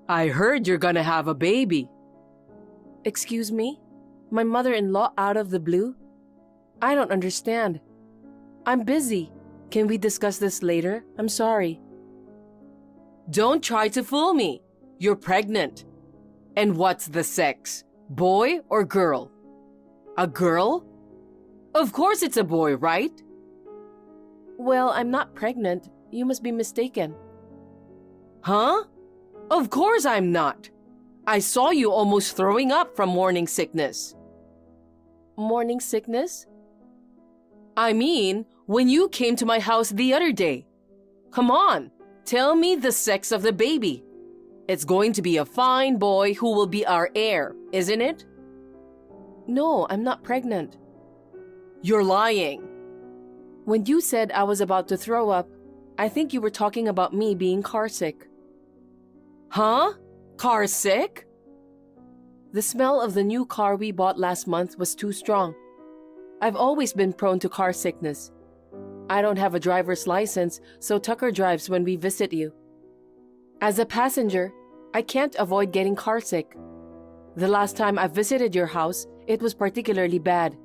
I heard you're gonna have a baby. Excuse me? My mother-in-law out of the blue? I don't understand. I'm busy. Can we discuss this later? I'm sorry. Don't try to fool me. You're pregnant. And what's the sex? Boy or girl? A girl? Of course it's a boy, right? Well, I'm not pregnant. You must be mistaken. Huh? Of course I'm not. I saw you almost throwing up from morning sickness. Morning sickness? I mean, when you came to my house the other day. Come on, tell me the sex of the baby. It's going to be a fine boy who will be our heir, isn't it? No, I'm not pregnant. You're lying. When you said I was about to throw up, I think you were talking about me being car sick. Huh? Car sick? The smell of the new car we bought last month was too strong. I've always been prone to car sickness. I don't have a driver's license, so Tucker drives when we visit you. As a passenger, I can't avoid getting car sick. The last time I visited your house, it was particularly bad.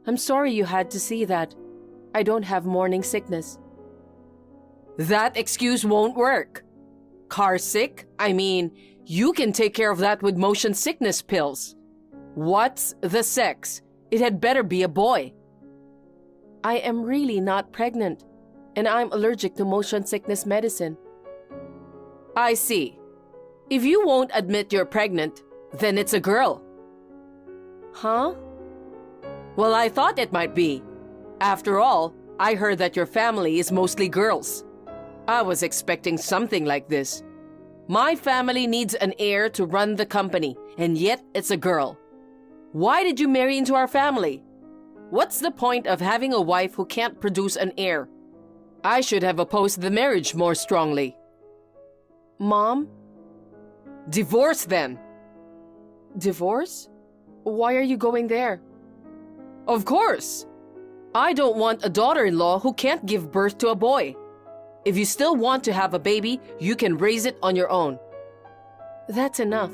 I'm sorry you had to see that. I don't have morning sickness. That excuse won't work. Car sick? I mean, you can take care of that with motion sickness pills. What's the sex? It had better be a boy. I am really not pregnant, and I'm allergic to motion sickness medicine. I see. If you won't admit you're pregnant, then it's a girl. Huh? Well, I thought it might be. After all, I heard that your family is mostly girls. I was expecting something like this. My family needs an heir to run the company, and yet it's a girl. Why did you marry into our family? What's the point of having a wife who can't produce an heir? I should have opposed the marriage more strongly. Mom? Divorce then. Divorce? Why are you going there? Of course. I don't want a daughter-in-law who can't give birth to a boy. If you still want to have a baby, you can raise it on your own. That's enough.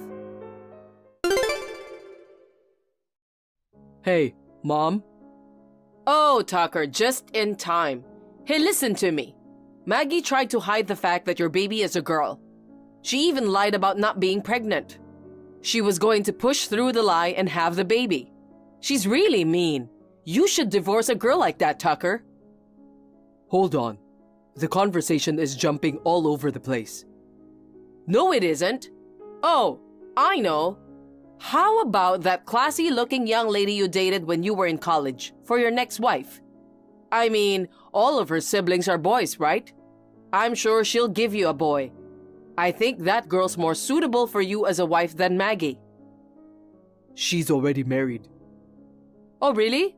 Hey, Mom? Oh, Tucker, just in time. Hey, listen to me. Maggie tried to hide the fact that your baby is a girl. She even lied about not being pregnant. She was going to push through the lie and have the baby. She's really mean. You should divorce a girl like that, Tucker. Hold on. The conversation is jumping all over the place. No, it isn't. Oh, I know. How about that classy-looking young lady you dated when you were in college for your next wife? I mean, all of her siblings are boys, right? I'm sure she'll give you a boy. I think that girl's more suitable for you as a wife than Maggie. She's already married. Oh, really?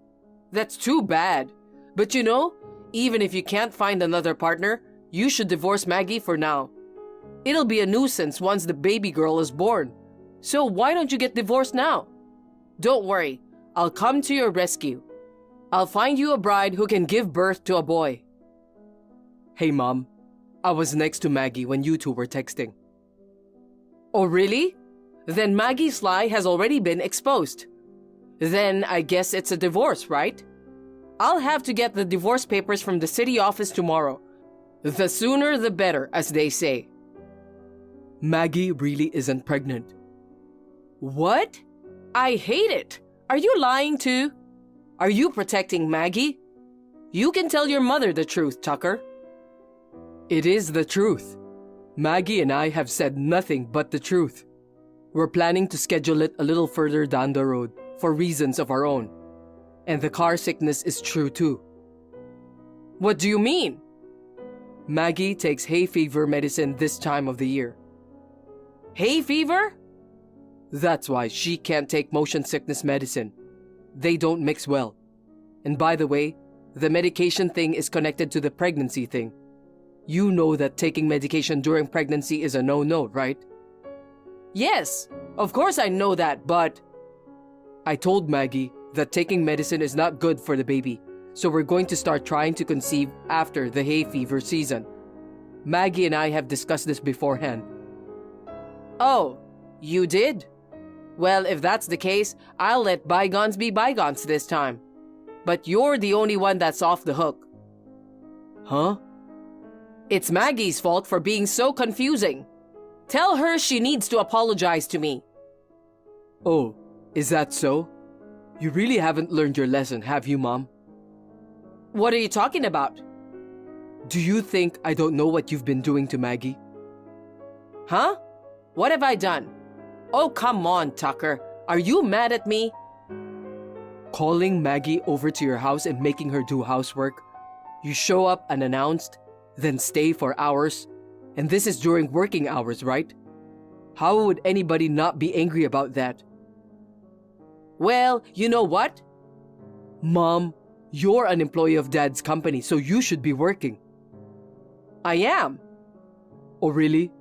That's too bad. But you know, even if you can't find another partner, you should divorce Maggie for now. It'll be a nuisance once the baby girl is born. So why don't you get divorced now? Don't worry, I'll come to your rescue. I'll find you a bride who can give birth to a boy. Hey, Mom. I was next to Maggie when you two were texting. Oh, really? Then Maggie's lie has already been exposed. Then I guess it's a divorce, right? I'll have to get the divorce papers from the city office tomorrow. The sooner the better, as they say. Maggie really isn't pregnant. What? I hate it. Are you lying too? Are you protecting Maggie? You can tell your mother the truth, Tucker. It is the truth. Maggie and I have said nothing but the truth. We're planning to schedule it a little further down the road for reasons of our own. And the car sickness is true too. What do you mean? Maggie takes hay fever medicine this time of the year. Hay fever? That's why she can't take motion sickness medicine. They don't mix well. And by the way, the medication thing is connected to the pregnancy thing. You know that taking medication during pregnancy is a no-no, right? Yes, of course I know that, but... I told Maggie that taking medicine is not good for the baby, so we're going to start trying to conceive after the hay fever season. Maggie and I have discussed this beforehand. Oh, you did? Well, if that's the case, I'll let bygones be bygones this time. But you're the only one that's off the hook. Huh? It's Maggie's fault for being so confusing. Tell her she needs to apologize to me. Oh, is that so? You really haven't learned your lesson, have you, Mom? What are you talking about? Do you think I don't know what you've been doing to Maggie? Huh? What have I done? Oh, come on, Tucker. Are you mad at me? Calling Maggie over to your house and making her do housework. You show up unannounced, then stay for hours. And this is during working hours, right? How would anybody not be angry about that? Well, you know what? Mom, you're an employee of Dad's company, so you should be working. I am. Oh, really?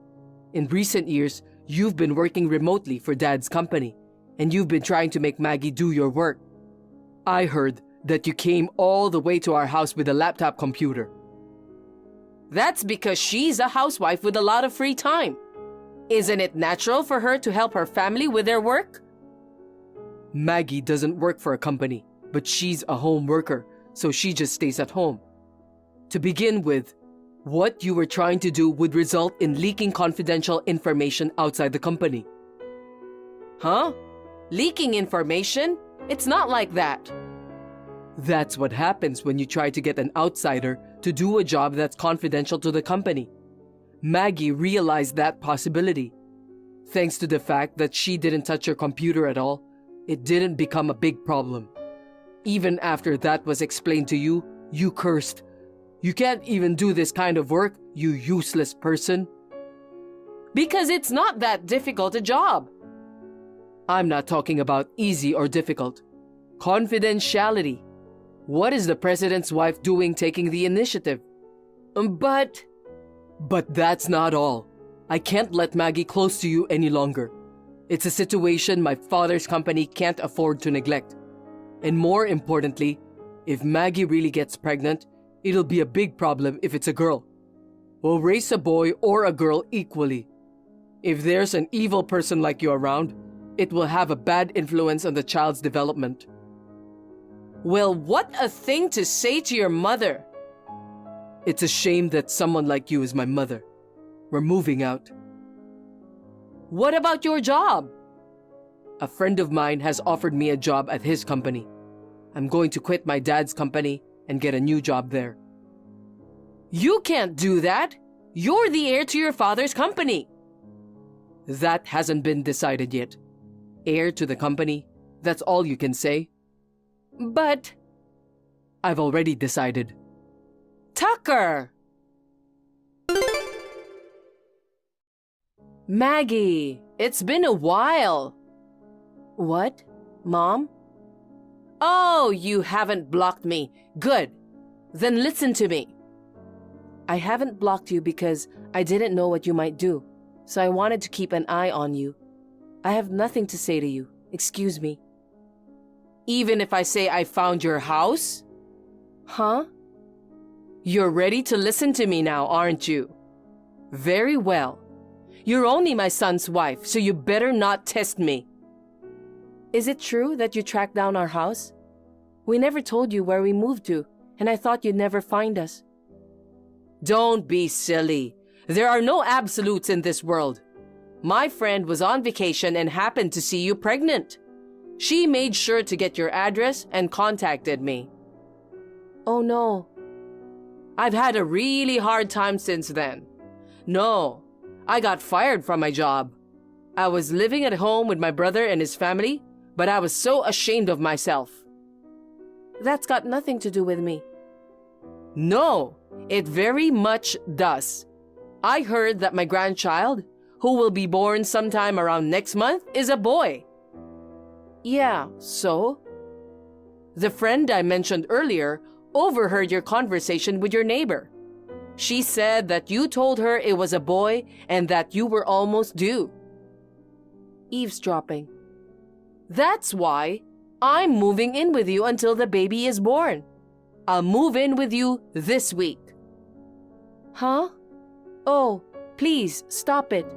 In recent years, you've been working remotely for Dad's company, and you've been trying to make Maggie do your work. I heard that you came all the way to our house with a laptop computer. That's because she's a housewife with a lot of free time. Isn't it natural for her to help her family with their work? Maggie doesn't work for a company, but she's a home worker, so she just stays at home. To begin with, what you were trying to do would result in leaking confidential information outside the company. Huh? Leaking information? It's not like that. That's what happens when you try to get an outsider to do a job that's confidential to the company. Maggie realized that possibility. Thanks to the fact that she didn't touch your computer at all, it didn't become a big problem. Even after that was explained to you, you cursed. You can't even do this kind of work, you useless person. Because it's not that difficult a job. I'm not talking about easy or difficult. Confidentiality. What is the president's wife doing taking the initiative? But that's not all. I can't let Maggie close to you any longer. It's a situation my father's company can't afford to neglect. And more importantly, if Maggie really gets pregnant, it'll be a big problem if it's a girl. We'll raise a boy or a girl equally. If there's an evil person like you around, it will have a bad influence on the child's development. Well, what a thing to say to your mother. It's a shame that someone like you is my mother. We're moving out. What about your job? A friend of mine has offered me a job at his company. I'm going to quit my dad's company and get a new job there. You can't do that. You're the heir to your father's company. That hasn't been decided yet. Heir to the company, that's all you can say. But I've already decided. Tucker! Maggie, it's been a while. What? Mom? Oh, you haven't blocked me. Good. Then listen to me. I haven't blocked you because I didn't know what you might do, so I wanted to keep an eye on you. I have nothing to say to you. Excuse me. Even if I say I found your house? Huh? You're ready to listen to me now, aren't you? Very well. You're only my son's wife, so you better not test me. Is it true that you tracked down our house? We never told you where we moved to, and I thought you'd never find us. Don't be silly. There are no absolutes in this world. My friend was on vacation and happened to see you pregnant. She made sure to get your address and contacted me. Oh no. I've had a really hard time since then. No, I got fired from my job. I was living at home with my brother and his family, but I was so ashamed of myself. That's got nothing to do with me. No, it very much does. I heard that my grandchild, who will be born sometime around next month, is a boy. Yeah, so? The friend I mentioned earlier overheard your conversation with your neighbor. She said that you told her it was a boy and that you were almost due. Eavesdropping. That's why I'm moving in with you until the baby is born. I'll move in with you this week. Huh? Oh, please, stop it.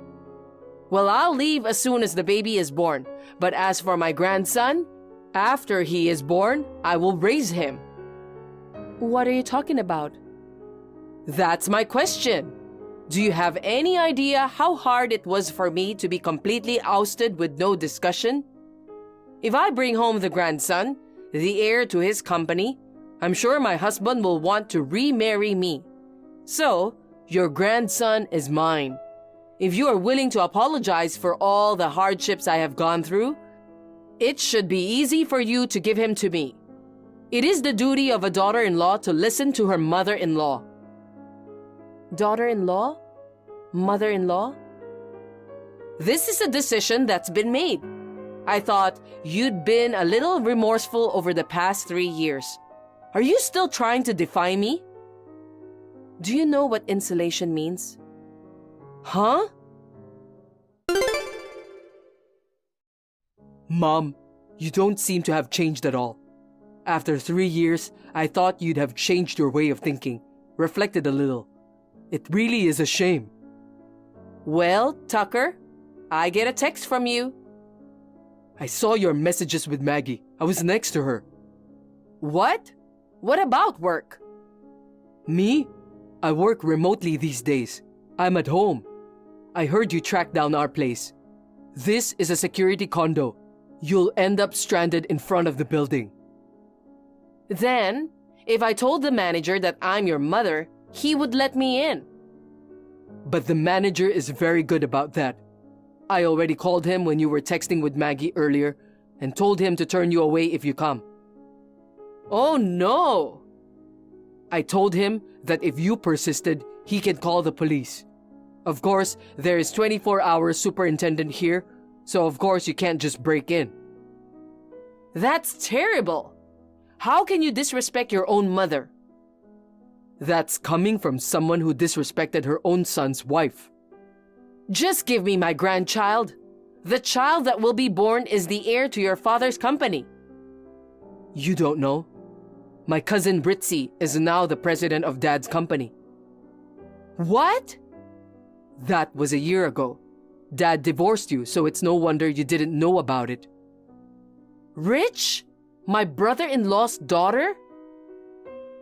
Well, I'll leave as soon as the baby is born. But as for my grandson, after he is born, I will raise him. What are you talking about? That's my question. Do you have any idea how hard it was for me to be completely ousted with no discussion? If I bring home the grandson, the heir to his company, I'm sure my husband will want to remarry me. So, your grandson is mine. If you are willing to apologize for all the hardships I have gone through, it should be easy for you to give him to me. It is the duty of a daughter-in-law to listen to her mother-in-law. Daughter-in-law? Mother-in-law? This is a decision that's been made. I thought you'd been a little remorseful over the past 3 years. Are you still trying to defy me? Do you know what insulation means? Huh? Mom, you don't seem to have changed at all. After 3 years, I thought you'd have changed your way of thinking, reflected a little. It really is a shame. Well, Tucker, I get a text from you. I saw your messages with Maggie. I was next to her. What? What about work? Me? I work remotely these days. I'm at home. I heard you tracked down our place. This is a security condo. You'll end up stranded in front of the building. Then, if I told the manager that I'm your mother, he would let me in. But the manager is very good about that. I already called him when you were texting with Maggie earlier and told him to turn you away if you come. Oh no! I told him that if you persisted, he can call the police. Of course, there is 24-hour superintendent here, so of course you can't just break in. That's terrible! How can you disrespect your own mother? That's coming from someone who disrespected her own son's wife. Just give me my grandchild. The child that will be born is the heir to your father's company. You don't know? My cousin Britzy is now the president of Dad's company. What? That was a year ago. Dad divorced you, so it's no wonder you didn't know about it. Rich? My brother-in-law's daughter?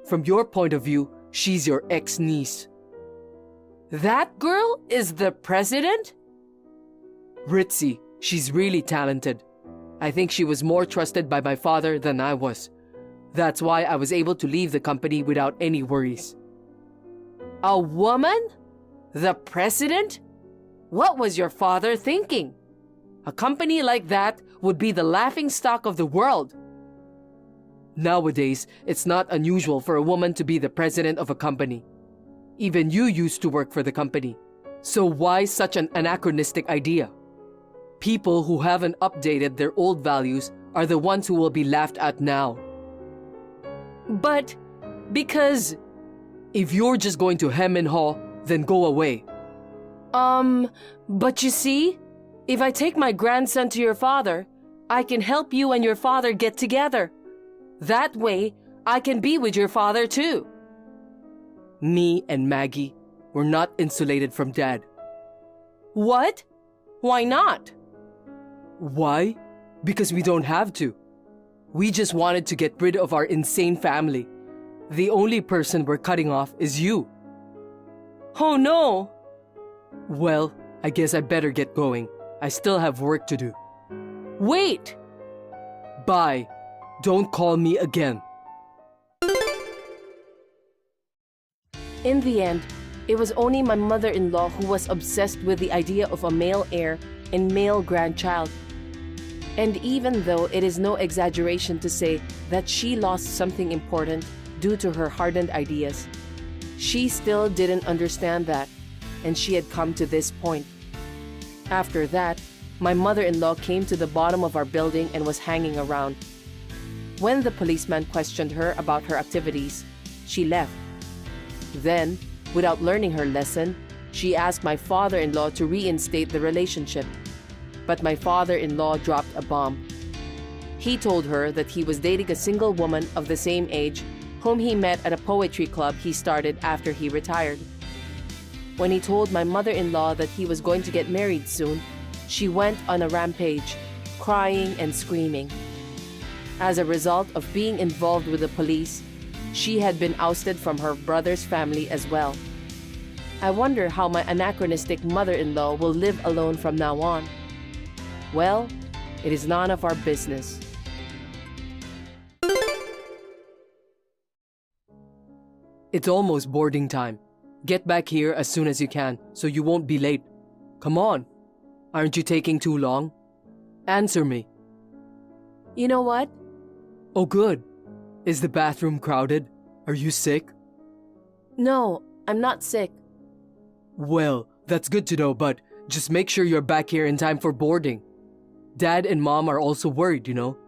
From your point of view, she's your ex-niece. That girl is the president? Ritzy, she's really talented. I think she was more trusted by my father than I was. That's why I was able to leave the company without any worries. A woman? The president? What was your father thinking? A company like that would be the laughingstock of the world. Nowadays, it's not unusual for a woman to be the president of a company. Even you used to work for the company. So why such an anachronistic idea? People who haven't updated their old values are the ones who will be laughed at now. But, because... If you're just going to hem and haw, then go away. But you see, if I take my grandson to your father, I can help you and your father get together. That way, I can be with your father too. Me and Maggie were not insulated from Dad. What? Why not? Why? Because we don't have to. We just wanted to get rid of our insane family. The only person we're cutting off is you. Oh no! Well, I guess I better get going. I still have work to do. Wait! Bye. Don't call me again. In the end, it was only my mother-in-law who was obsessed with the idea of a male heir and male grandchild. And even though it is no exaggeration to say that she lost something important due to her hardened ideas, she still didn't understand that, and she had come to this point. After that, my mother-in-law came to the bottom of our building and was hanging around. When the policeman questioned her about her activities, she left. Then, without learning her lesson, she asked my father-in-law to reinstate the relationship. But my father-in-law dropped a bomb. He told her that he was dating a single woman of the same age whom he met at a poetry club he started after he retired. When he told my mother-in-law that he was going to get married soon, she went on a rampage, crying and screaming. As a result of being involved with the police, she had been ousted from her brother's family as well. I wonder how my anachronistic mother-in-law will live alone from now on. Well, it is none of our business. It's almost boarding time. Get back here as soon as you can so you won't be late. Come on. Aren't you taking too long? Answer me. You know what? Oh, good. Is the bathroom crowded? Are you sick? No, I'm not sick. Well, that's good to know, but just make sure you're back here in time for boarding. Dad and Mom are also worried, you know.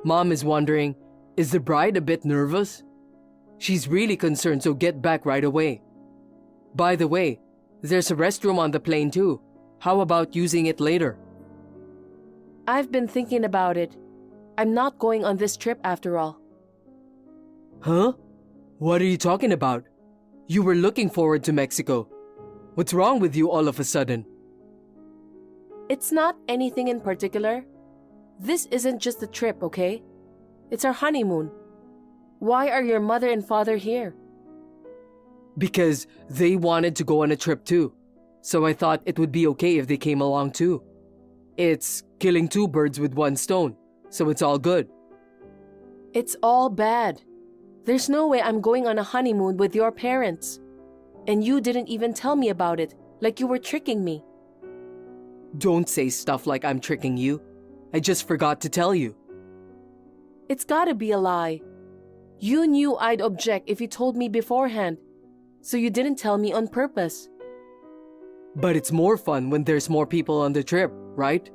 Mom is wondering, is the bride a bit nervous? She's really concerned, so get back right away. By the way, there's a restroom on the plane too. How about using it later? I've been thinking about it. I'm not going on this trip after all. Huh? What are you talking about? You were looking forward to Mexico. What's wrong with you all of a sudden? It's not anything in particular. This isn't just a trip, okay? It's our honeymoon. Why are your mother and father here? Because they wanted to go on a trip too. So I thought it would be okay if they came along too. It's killing two birds with one stone, so it's all good. It's all bad. There's no way I'm going on a honeymoon with your parents. And you didn't even tell me about it, like you were tricking me. Don't say stuff like I'm tricking you. I just forgot to tell you. It's gotta be a lie. You knew I'd object if you told me beforehand, so you didn't tell me on purpose. But it's more fun when there's more people on the trip, right?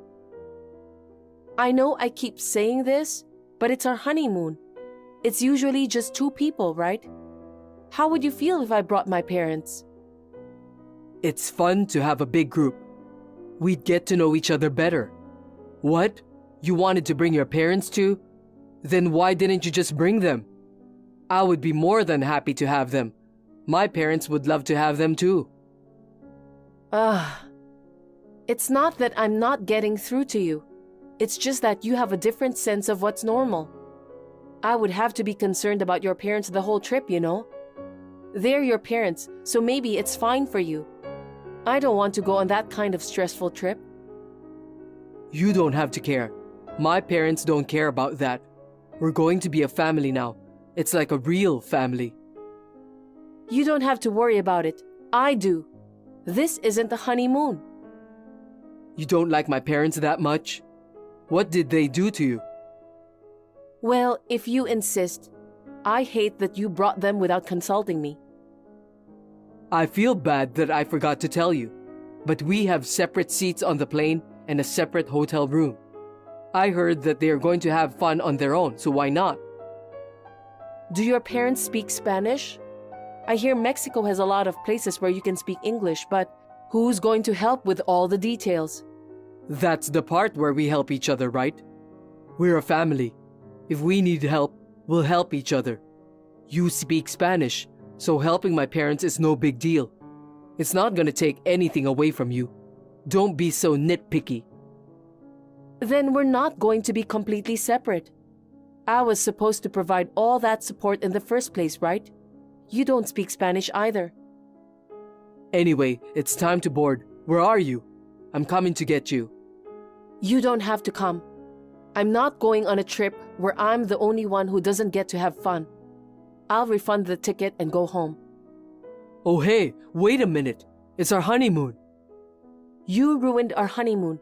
I know I keep saying this, but it's our honeymoon. It's usually just 2 people, right? How would you feel if I brought my parents? It's fun to have a big group. We'd get to know each other better. What? You wanted to bring your parents too? Then why didn't you just bring them? I would be more than happy to have them. My parents would love to have them too. It's not that I'm not getting through to you. It's just that you have a different sense of what's normal. I would have to be concerned about your parents the whole trip, you know? They're your parents, so maybe it's fine for you. I don't want to go on that kind of stressful trip. You don't have to care. My parents don't care about that. We're going to be a family now. It's like a real family. You don't have to worry about it. I do. This isn't a honeymoon. You don't like my parents that much? What did they do to you? Well, if you insist, I hate that you brought them without consulting me. I feel bad that I forgot to tell you, but we have separate seats on the plane and a separate hotel room. I heard that they are going to have fun on their own, so why not? Do your parents speak Spanish? I hear Mexico has a lot of places where you can speak English, but who's going to help with all the details? That's the part where we help each other, right? We're a family. If we need help, we'll help each other. You speak Spanish, so helping my parents is no big deal. It's not gonna take anything away from you. Don't be so nitpicky. Then we're not going to be completely separate. I was supposed to provide all that support in the first place, right? You don't speak Spanish either. Anyway, it's time to board. Where are you? I'm coming to get you. You don't have to come. I'm not going on a trip where I'm the only one who doesn't get to have fun. I'll refund the ticket and go home. Oh hey, wait a minute. It's our honeymoon. You ruined our honeymoon.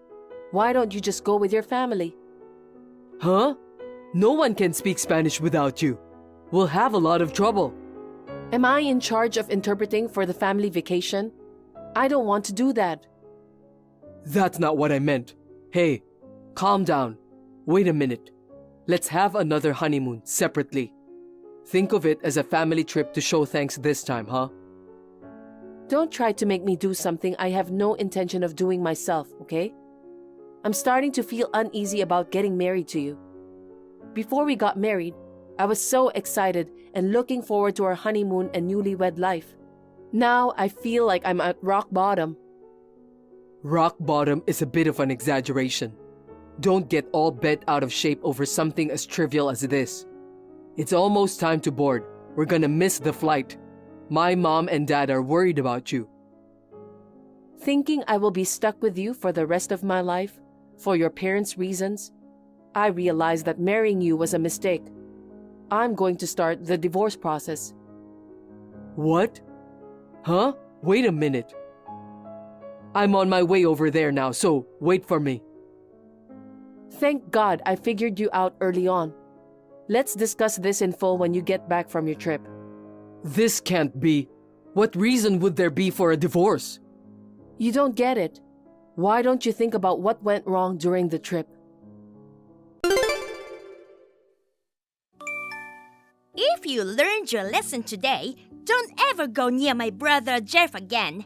Why don't you just go with your family? Huh? No one can speak Spanish without you. We'll have a lot of trouble. Am I in charge of interpreting for the family vacation? I don't want to do that. That's not what I meant. Hey, calm down. Wait a minute. Let's have another honeymoon separately. Think of it as a family trip to show thanks this time, huh? Don't try to make me do something I have no intention of doing myself, okay? I'm starting to feel uneasy about getting married to you. Before we got married, I was so excited and looking forward to our honeymoon and newlywed life. Now I feel like I'm at rock bottom. Rock bottom is a bit of an exaggeration. Don't get all bent out of shape over something as trivial as this. It's almost time to board. We're gonna miss the flight. My mom and dad are worried about you. Thinking I will be stuck with you for the rest of my life, for your parents' reasons, I realized that marrying you was a mistake. I'm going to start the divorce process. What? Huh? Wait a minute. I'm on my way over there now, so wait for me. Thank God I figured you out early on. Let's discuss this in full when you get back from your trip. This can't be. What reason would there be for a divorce? You don't get it. Why don't you think about what went wrong during the trip? If you learned your lesson today, don't ever go near my brother Jeff again.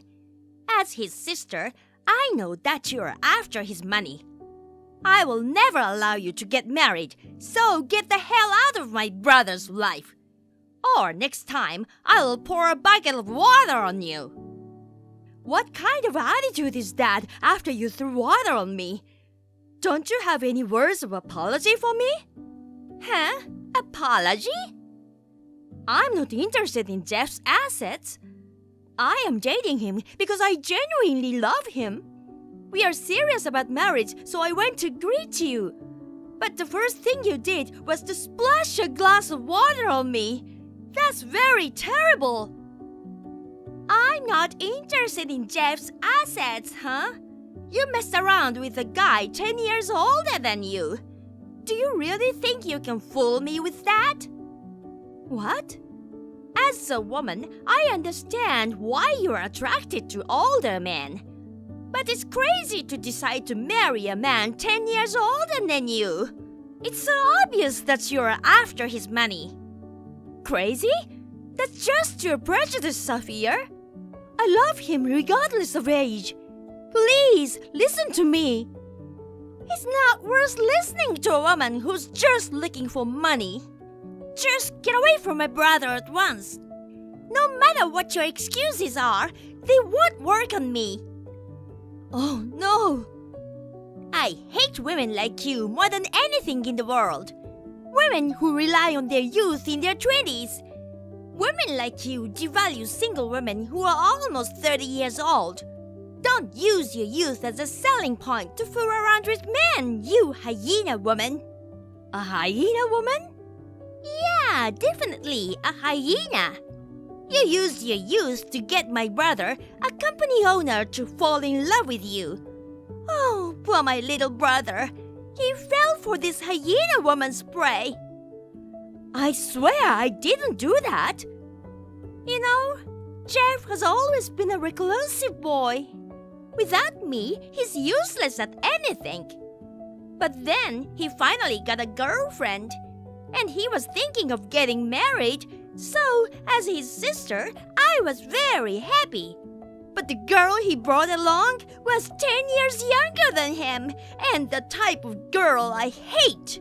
As his sister, I know that you're after his money. I will never allow you to get married, so get the hell out of my brother's life. Or next time, I will pour a bucket of water on you. What kind of attitude is that after you threw water on me? Don't you have any words of apology for me? Huh? Apology? I'm not interested in Jeff's assets. I am dating him because I genuinely love him. We are serious about marriage, so I went to greet you. But the first thing you did was to splash a glass of water on me. That's very terrible. I'm not interested in Jeff's assets, huh? You messed around with a guy 10 years older than you. Do you really think you can fool me with that? What? As a woman, I understand why you're attracted to older men. But it's crazy to decide to marry a man 10 years older than you. It's so obvious that you're after his money. Crazy? That's just your prejudice, Sophia. I love him regardless of age. Please, listen to me. It's not worth listening to a woman who's just looking for money. Just get away from my brother at once. No matter what your excuses are, they won't work on me. Oh no! I hate women like you more than anything in the world. Women who rely on their youth in their 20s. Women like you devalue single women who are almost 30 years old. Don't use your youth as a selling point to fool around with men, you hyena woman. A hyena woman? Yeah, definitely a hyena. You used your youth to get my brother, a company owner, to fall in love with you. Oh, poor my little brother. He fell for this hyena woman's prey. I swear I didn't do that. You know, Jeff has always been a reclusive boy. Without me, he's useless at anything. But then he finally got a girlfriend. And he was thinking of getting married, so as his sister, I was very happy. But the girl he brought along was 10 years younger than him, and the type of girl I hate.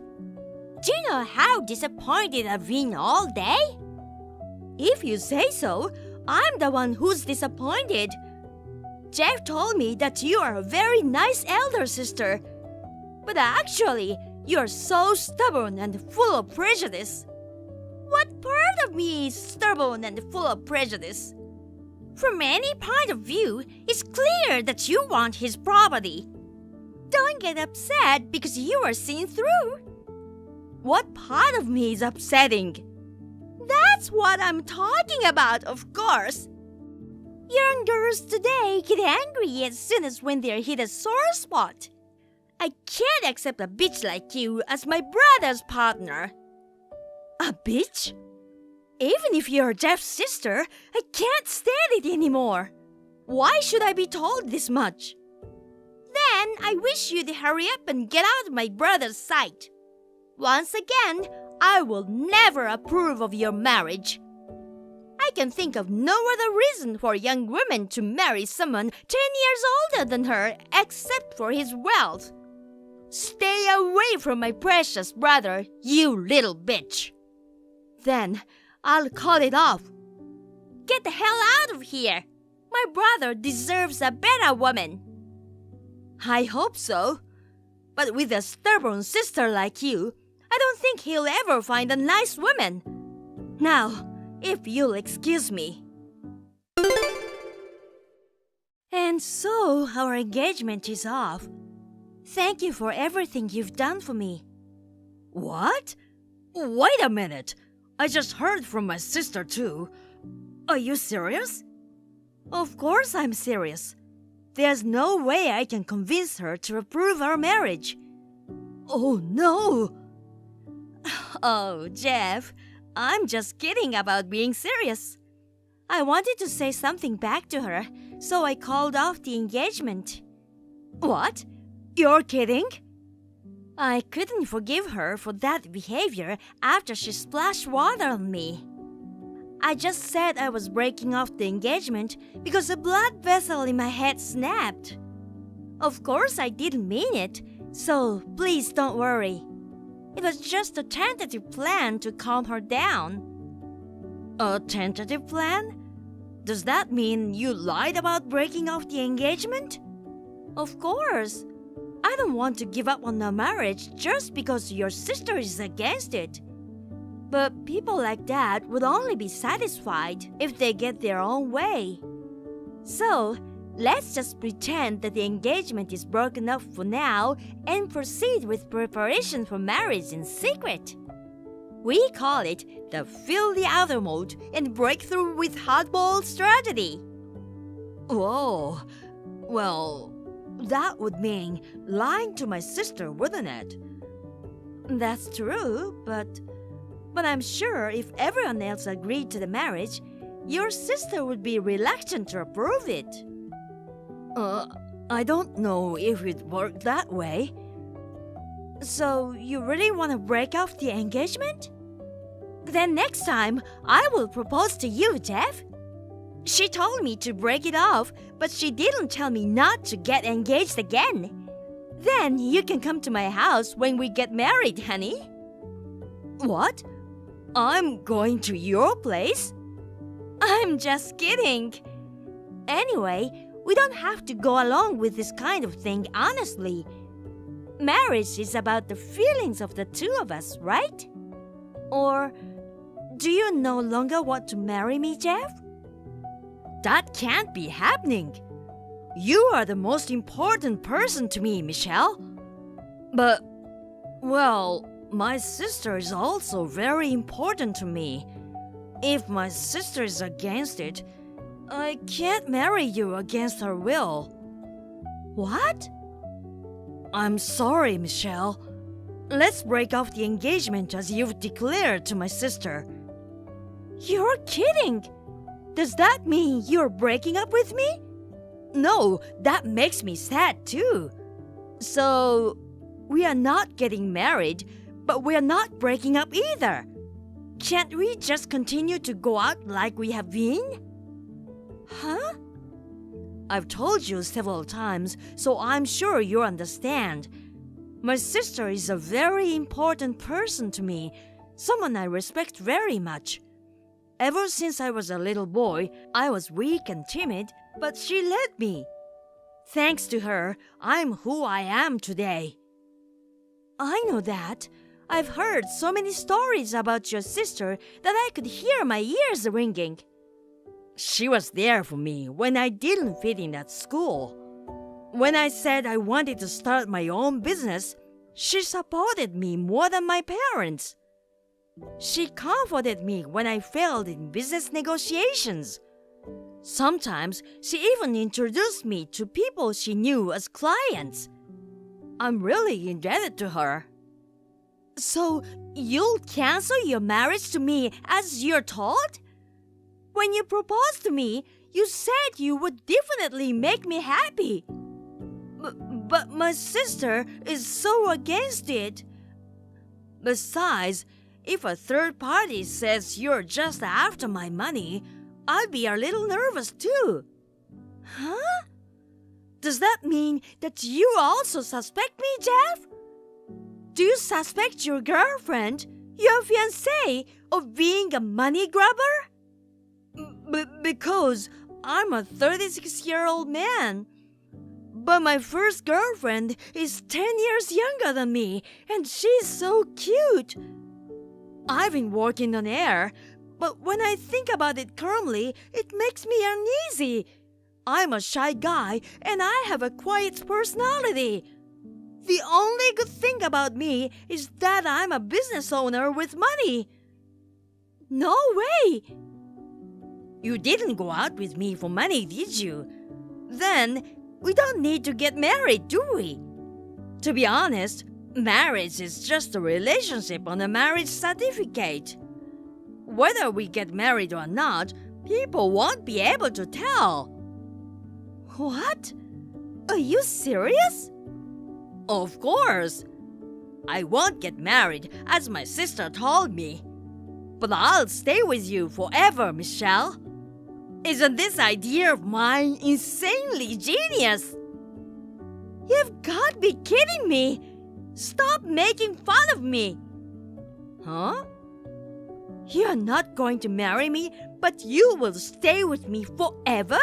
Do you know how disappointed I've been all day? If you say so, I'm the one who's disappointed. Jeff told me that you are a very nice elder sister. But actually, you're so stubborn and full of prejudice. What part of me is stubborn and full of prejudice? From any point of view, it's clear that you want his property. Don't get upset because you are seen through. What part of me is upsetting? That's what I'm talking about, of course. Young girls today get angry as soon as when they hit a sore spot. I can't accept a bitch like you as my brother's partner. A bitch? Even if you're Jeff's sister, I can't stand it anymore. Why should I be told this much? Then I wish you'd hurry up and get out of my brother's sight. Once again, I will never approve of your marriage. I can think of no other reason for young women to marry someone 10 years older than her except for his wealth. Stay away from my precious brother, you little bitch. Then I'll call it off. Get the hell out of here. My brother deserves a better woman. I hope so. But with a stubborn sister like you, I don't think he'll ever find a nice woman. Now, if you'll excuse me. And so, our engagement is off. Thank you for everything you've done for me. What? Wait a minute. I just heard from my sister too. Are you serious? Of course I'm serious. There's no way I can convince her to approve our marriage. Oh no! Oh, Jeff, I'm just kidding about being serious. I wanted to say something back to her, so I called off the engagement. What? You're kidding? I couldn't forgive her for that behavior after she splashed water on me. I just said I was breaking off the engagement because a blood vessel in my head snapped. Of course I didn't mean it, so please don't worry. It was just a tentative plan to calm her down. A tentative plan? Does that mean you lied about breaking off the engagement? Of course. I don't want to give up on our marriage just because your sister is against it. But people like that would only be satisfied if they get their own way. So, let's just pretend that the engagement is broken up for now and proceed with preparation for marriage in secret. We call it the fill the other mode and breakthrough with hardball strategy. Whoa. Well, that would mean lying to my sister, wouldn't it? That's true, but I'm sure if everyone else agreed to the marriage, your sister would be reluctant to approve it. I don't know if it worked that way. So, you really want to break off the engagement? Then next time, I will propose to you, Jeff. She told me to break it off, but she didn't tell me not to get engaged again. Then you can come to my house when we get married, honey. What? I'm going to your place? I'm just kidding. Anyway, we don't have to go along with this kind of thing honestly. Marriage is about the feelings of the two of us, right? Or do you no longer want to marry me, Jeff? That can't be happening. You are the most important person to me, Michelle. But, well, my sister is also very important to me. If my sister is against it, I can't marry you against her will. What? I'm sorry, Michelle. Let's break off the engagement as you've declared to my sister. You're kidding! Does that mean you're breaking up with me? No, that makes me sad too. So, we are not getting married, but we are not breaking up either. Can't we just continue to go out like we have been? Huh? I've told you several times, so I'm sure you understand. My sister is a very important person to me, someone I respect very much. Ever since I was a little boy, I was weak and timid, but she led me. Thanks to her, I'm who I am today. I know that. I've heard so many stories about your sister that I could hear my ears ringing. She was there for me when I didn't fit in at school. When I said I wanted to start my own business, she supported me more than my parents. She comforted me when I failed in business negotiations. Sometimes she even introduced me to people she knew as clients. I'm really indebted to her. So, you'll cancel your marriage to me as you're told? When you proposed to me, you said you would definitely make me happy. But my sister is so against it. Besides, if a third party says you're just after my money, I'd be a little nervous too. Huh? Does that mean that you also suspect me, Jeff? Do you suspect your girlfriend, your fiancé, of being a money grabber? Because I'm a 36-year-old man. But my first girlfriend is 10 years younger than me, and she's so cute. I've been working on air, but when I think about it calmly, it makes me uneasy. I'm a shy guy, and I have a quiet personality. The only good thing about me is that I'm a business owner with money. No way! You didn't go out with me for money, did you? Then, we don't need to get married, do we? To be honest, marriage is just a relationship on a marriage certificate. Whether we get married or not, people won't be able to tell. What? Are you serious? Of course. I won't get married, as my sister told me. But I'll stay with you forever, Michelle. Isn't this idea of mine insanely genius? You've got to be kidding me! Stop making fun of me! Huh? You're not going to marry me, but you will stay with me forever?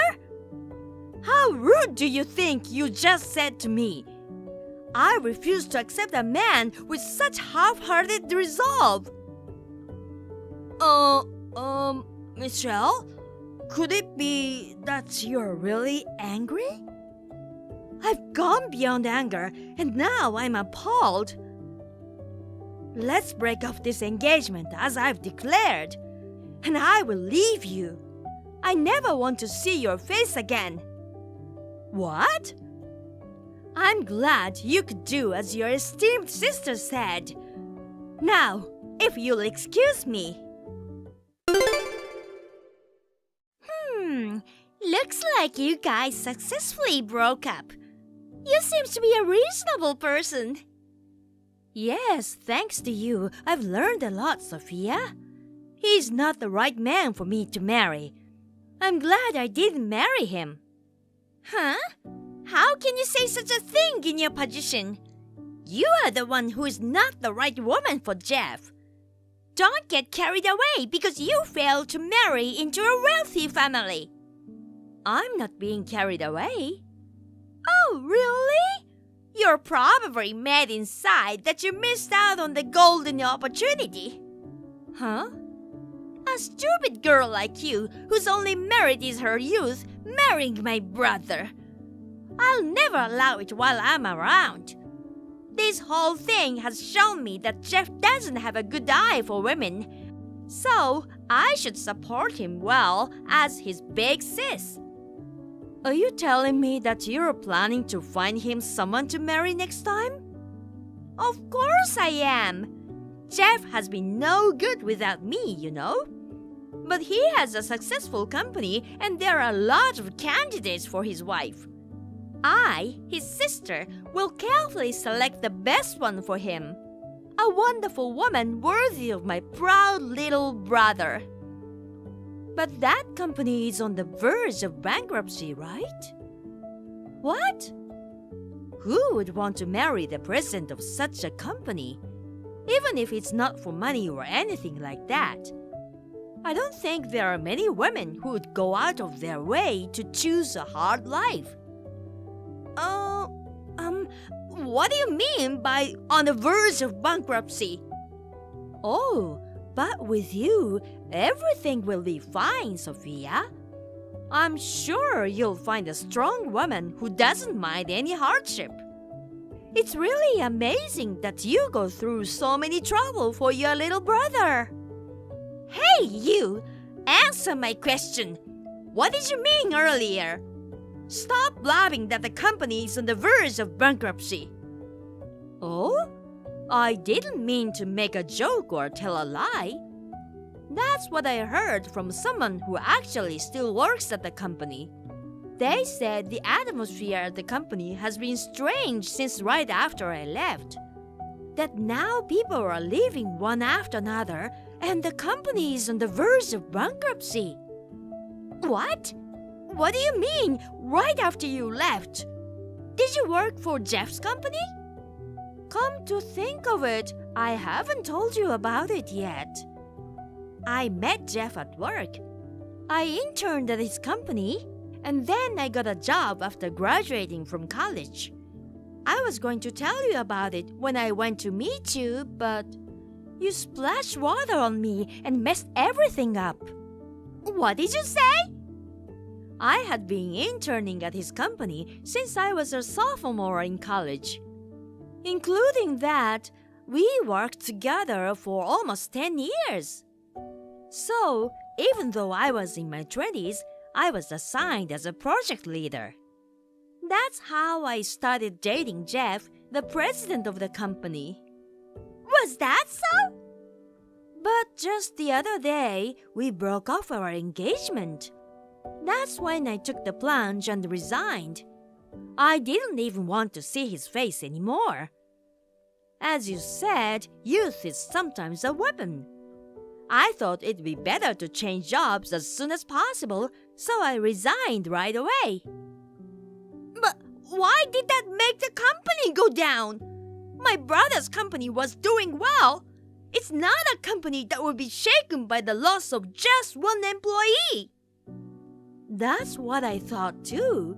How rude do you think you just said to me? I refuse to accept a man with such half-hearted resolve. Michelle? Could it be that you're really angry? I've gone beyond anger, and now I'm appalled. Let's break off this engagement as I've declared, and I will leave you. I never want to see your face again. What? I'm glad you could do as your esteemed sister said. Now, if you'll excuse me. Looks like you guys successfully broke up. You seem to be a reasonable person. Yes, thanks to you, I've learned a lot, Sophia. He's not the right man for me to marry. I'm glad I didn't marry him. Huh? How can you say such a thing in your position? You are the one who is not the right woman for Jeff. Don't get carried away because you failed to marry into a wealthy family. I'm not being carried away. Oh, really? You're probably mad inside that you missed out on the golden opportunity. Huh? A stupid girl like you, whose only merit is her youth, marrying my brother. I'll never allow it while I'm around. This whole thing has shown me that Jeff doesn't have a good eye for women. So, I should support him well as his big sis. Are you telling me that you're planning to find him someone to marry next time? Of course I am. Jeff has been no good without me, you know. But he has a successful company and there are a lot of candidates for his wife. I, his sister, will carefully select the best one for him. A wonderful woman worthy of my proud little brother. But that company is on the verge of bankruptcy, right? What? Who would want to marry the president of such a company? Even if it's not for money or anything like that. I don't think there are many women who would go out of their way to choose a hard life. What do you mean by on the verge of bankruptcy? Oh, but with you, everything will be fine, Sophia. I'm sure you'll find a strong woman who doesn't mind any hardship. It's really amazing that you go through so many trouble for your little brother. Hey, you! Answer my question. What did you mean earlier? Stop blabbing that the company is on the verge of bankruptcy. Oh? I didn't mean to make a joke or tell a lie. That's what I heard from someone who actually still works at the company. They said the atmosphere at the company has been strange since right after I left. That now people are leaving one after another and the company is on the verge of bankruptcy. What? What do you mean, right after you left? Did you work for Jeff's company? Come to think of it, I haven't told you about it yet. I met Jeff at work. I interned at his company, And then I got a job after graduating from college. I was going to tell you about it when I went to meet you, but you splashed water on me and messed everything up. What did you say? I had been interning at his company since I was a sophomore in college. Including that, we worked together for almost 10 years. So, even though I was in my 20s, I was assigned as a project leader. That's how I started dating Jeff, the president of the company. Was that so? But just the other day, we broke off our engagement. That's when I took the plunge and resigned. I didn't even want to see his face anymore. As you said, youth is sometimes a weapon. I thought it'd be better to change jobs as soon as possible, so I resigned right away. But why did that make the company go down? My brother's company was doing well. It's not a company that would be shaken by the loss of just one employee. That's what I thought too.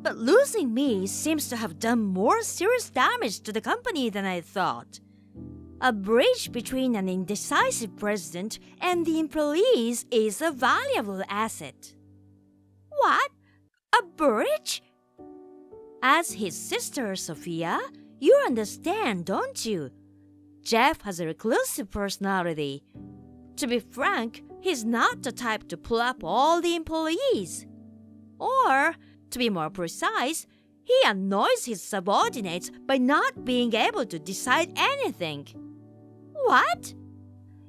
But losing me seems to have done more serious damage to the company than I thought. A bridge between an indecisive president and the employees is a valuable asset. What? A bridge? As his sister, Sophia, you understand, don't you? Jeff has a reclusive personality. To be frank, he's not the type to pull up all the employees. Or, to be more precise, he annoys his subordinates by not being able to decide anything. What?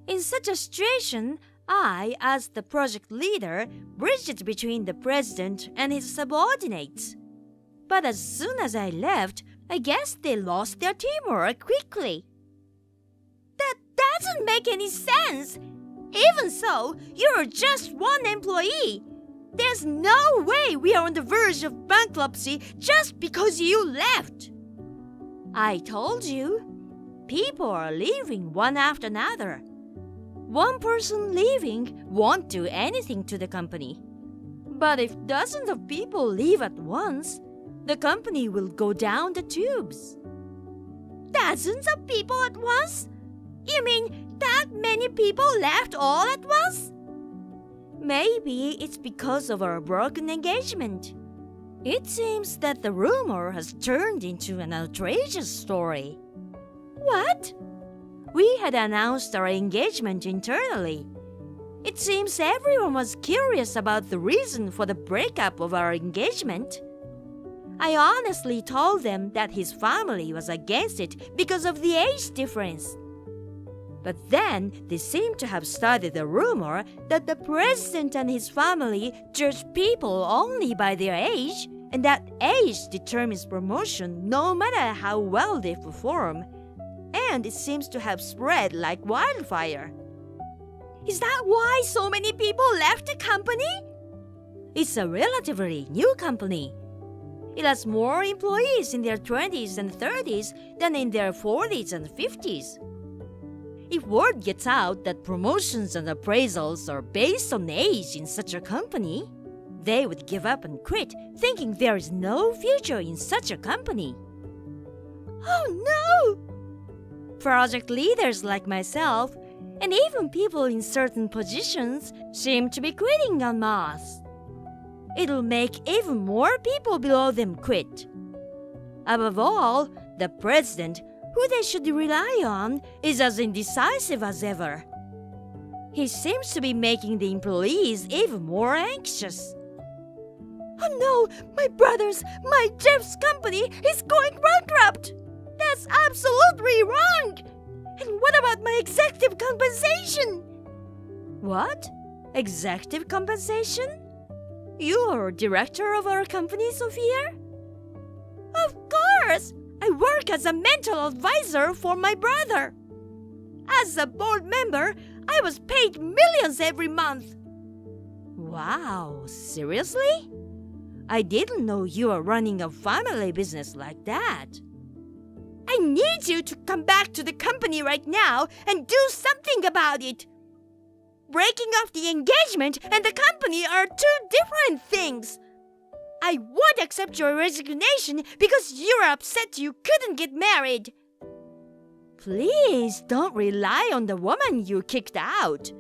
In such a situation, I, as the project leader, bridged between the president and his subordinates. But as soon as I left, I guess they lost their teamwork quickly. That doesn't make any sense. Even so, you're just one employee. There's no way we are on the verge of bankruptcy just because you left. I told you. People are leaving one after another. One person leaving won't do anything to the company. But if dozens of people leave at once, the company will go down the tubes. Dozens of people at once? You mean that many people left all at once? Maybe it's because of our broken engagement. It seems that the rumor has turned into an outrageous story. What? We had announced our engagement internally. It seems everyone was curious about the reason for the breakup of our engagement. I honestly told them that his family was against it because of the age difference. But then they seem to have started a rumor that the president and his family judge people only by their age, and that age determines promotion no matter how well they perform. And it seems to have spread like wildfire. Is that why so many people left the company? It's a relatively new company. It has more employees in their 20s and 30s than in their 40s and 50s. If word gets out that promotions and appraisals are based on age in such a company, they would give up and quit, thinking there is no future in such a company. Oh no! Project leaders like myself, and even people in certain positions, seem to be quitting en masse. It'll make even more people below them quit. Above all, the president, who they should rely on, is as indecisive as ever. He seems to be making the employees even more anxious. Oh no, my Jeff's company is going bankrupt! That's absolutely wrong! And what about my executive compensation? What? Executive compensation? You are director of our company, Sophia? Of course! I work as a mental advisor for my brother. As a board member, I was paid millions every month. Wow, seriously? I didn't know you were running a family business like that. I need you to come back to the company right now and do something about it. breaking off the engagement and the company are two different things. I would accept your resignation because you're upset you couldn't get married. Please don't rely on the woman you kicked out.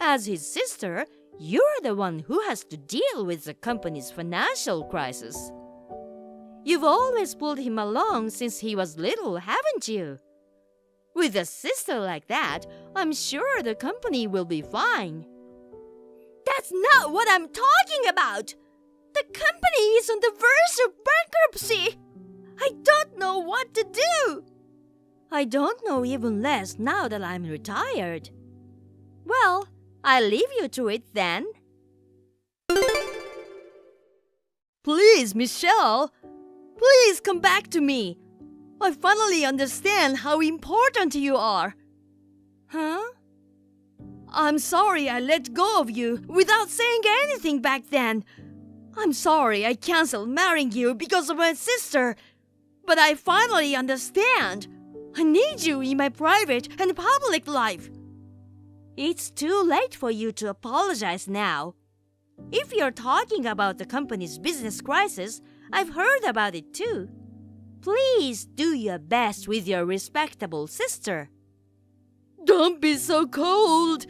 As his sister, you're the one who has to deal with the company's financial crisis. You've always pulled him along since he was little, haven't you? With a sister like that, I'm sure the company will be fine. That's not what I'm talking about. The company is on the verge of bankruptcy. I don't know what to do. I don't know even less now that I'm retired. Well, I'll leave you to it then. Please, Michelle, please come back to me. I finally understand how important you are. Huh? I'm sorry I let go of you without saying anything back then. I'm sorry I canceled marrying you because of my sister. But I finally understand. I need you in my private and public life. It's too late for you to apologize now. If you're talking about the company's business crisis, I've heard about it too. Please do your best with your respectable sister. Don't be so cold.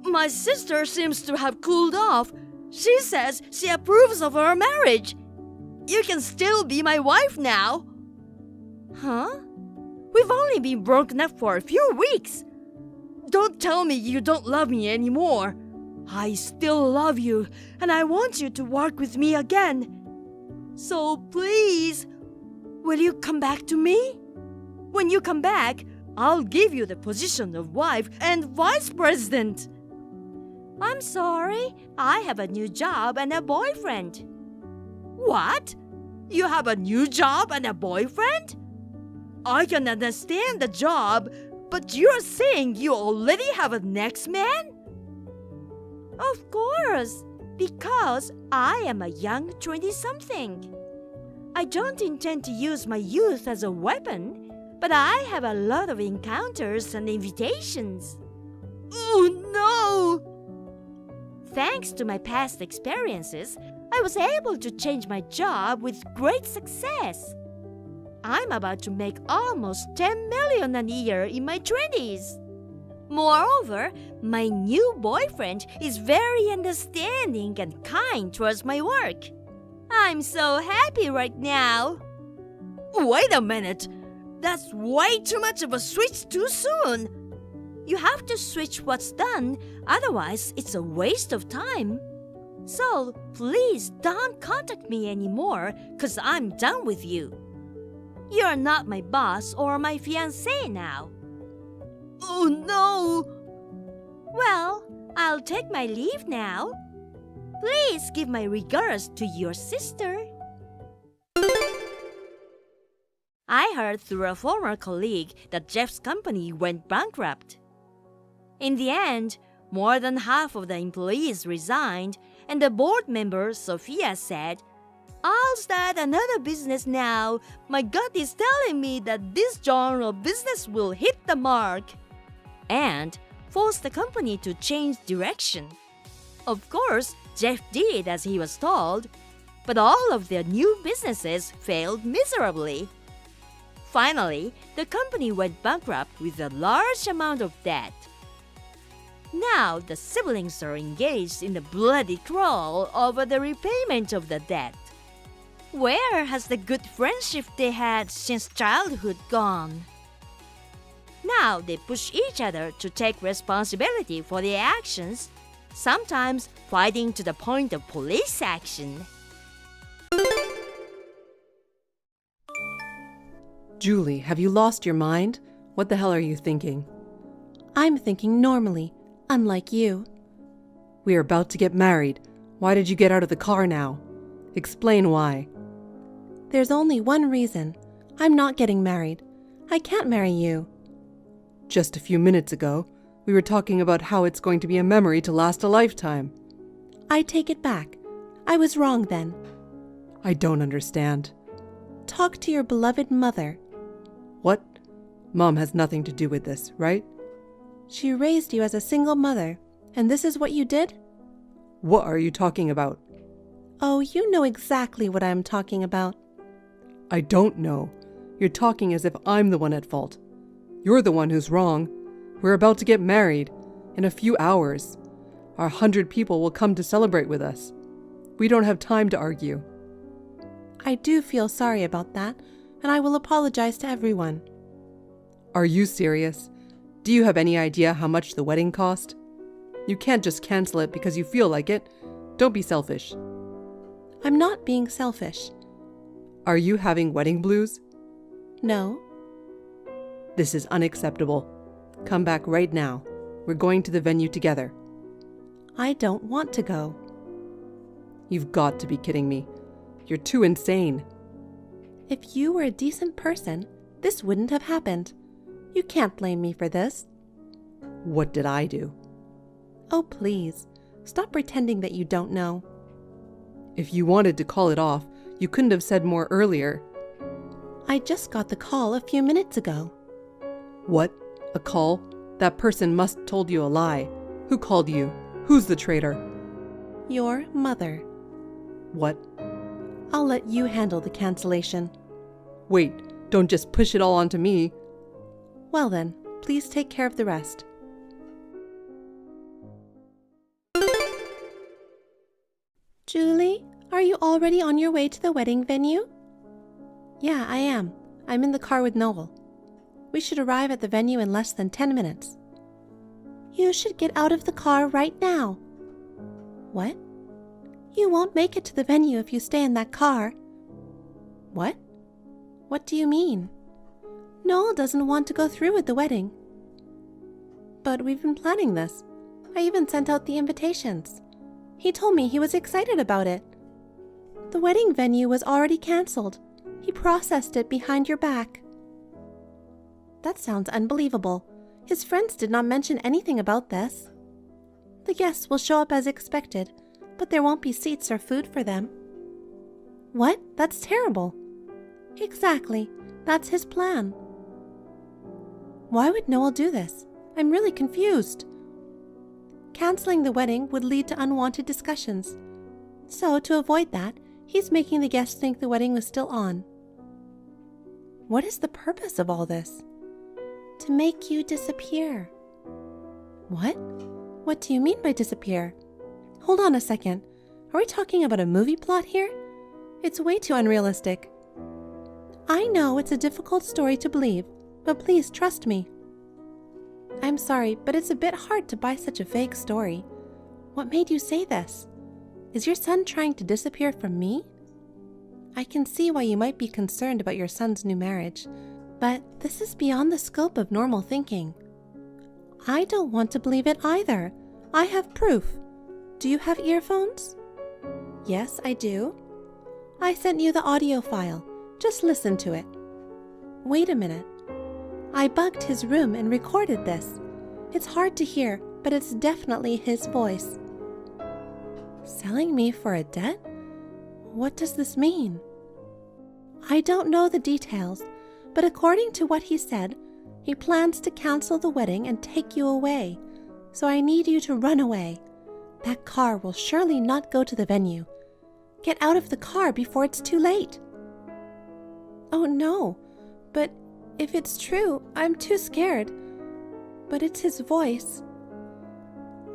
My sister seems to have cooled off. She says she approves of our marriage. You can still be my wife now. Huh? We've only been broken up for a few weeks. Don't tell me you don't love me anymore. I still love you, and I want you to work with me again. So please, will you come back to me? When you come back, I'll give you the position of wife and vice president. I'm sorry, I have a new job and a boyfriend. What? You have a new job and a boyfriend? I can understand the job, but you're saying you already have a next man? Of course, because I am a young 20-something. I don't intend to use my youth as a weapon, but I have a lot of encounters and invitations. Oh no! Thanks to my past experiences, I was able to change my job with great success. I'm about to make almost 10 million a year in my 20s. Moreover, my new boyfriend is very understanding and kind towards my work. I'm so happy right now. Wait a minute. That's way too much of a switch too soon. You have to switch what's done, otherwise it's a waste of time. So please don't contact me anymore, 'cause I'm done with you. You're not my boss or my fiancé now. Oh no! Well, I'll take my leave now. Please give my regards to your sister. I heard through a former colleague that Jeff's company went bankrupt. In the end, more than half of the employees resigned, and the board member, Sophia, said, "I'll start another business now. My gut is telling me that this genre of business will hit the mark," and forced the company to change direction. Of course, Jeff did as he was told, but all of their new businesses failed miserably. Finally, the company went bankrupt with a large amount of debt. Now, the siblings are engaged in a bloody quarrel over the repayment of the debt. Where has the good friendship they had since childhood gone? Now they push each other to take responsibility for their actions, sometimes fighting to the point of police action. Julie, have you lost your mind? What the hell are you thinking? I'm thinking normally, unlike you. We are about to get married. Why did you get out of the car now? Explain why. There's only one reason. I'm not getting married. I can't marry you. Just a few minutes ago, we were talking about how it's going to be a memory to last a lifetime. I take it back. I was wrong then. I don't understand. Talk to your beloved mother. What? Mom has nothing to do with this, right? She raised you as a single mother, And this is what you did? What are you talking about? Oh, you know exactly what I'm talking about. I don't know. You're talking as if I'm the one at fault. You're the one who's wrong. We're about to get married. In a few hours. Our 100 people will come to celebrate with us. We don't have time to argue. I do feel sorry about that, and I will apologize to everyone. Are you serious? Do you have any idea how much the wedding cost? You can't just cancel it because you feel like it. Don't be selfish. I'm not being selfish. Are you having wedding blues? No. This is unacceptable. Come back right now. We're going to the venue together. I don't want to go. You've got to be kidding me. You're too insane. If you were a decent person, this wouldn't have happened. You can't blame me for this. What did I do? Oh, please. Stop pretending that you don't know. If you wanted to call it off, you couldn't have said more earlier. I just got the call a few minutes ago. What? A call? That person must have told you a lie. Who called you? Who's the traitor? Your mother. What? I'll let you handle the cancellation. Wait, don't just push it all onto me. Well then, please take care of the rest. Julie, are you already on your way to the wedding venue? Yeah, I am. I'm in the car with Noel. We should arrive at the venue in less than 10 minutes. You should get out of the car right now. What? You won't make it to the venue if you stay in that car. What? What do you mean? Noel doesn't want to go through with the wedding. But we've been planning this. I even sent out the invitations. He told me he was excited about it. The wedding venue was already canceled. He processed it behind your back. That sounds unbelievable. His friends did not mention anything about this. The guests will show up as expected, but there won't be seats or food for them. What? That's terrible. Exactly. That's his plan. Why would Noel do this? I'm really confused. Canceling the wedding would lead to unwanted discussions. So, to avoid that, he's making the guests think the wedding was still on. What is the purpose of all this? To make you disappear. What? What do you mean by disappear? Hold on a second. Are we talking about a movie plot here? It's way too unrealistic. I know it's a difficult story to believe, but please trust me. I'm sorry, but it's a bit hard to buy such a vague story. What made you say this? Is your son trying to disappear from me? I can see why you might be concerned about your son's new marriage, but this is beyond the scope of normal thinking. I don't want to believe it either. I have proof. Do you have earphones? Yes, I do. I sent you the audio file. Just listen to it. Wait a minute. I bugged his room and recorded this. It's hard to hear, but it's definitely his voice. Selling me for a debt? What does this mean? I don't know the details, but according to what he said, he plans to cancel the wedding and take you away. So I need you to run away. That car will surely not go to the venue. Get out of the car before it's too late. Oh no, but if it's true, I'm too scared. But it's his voice.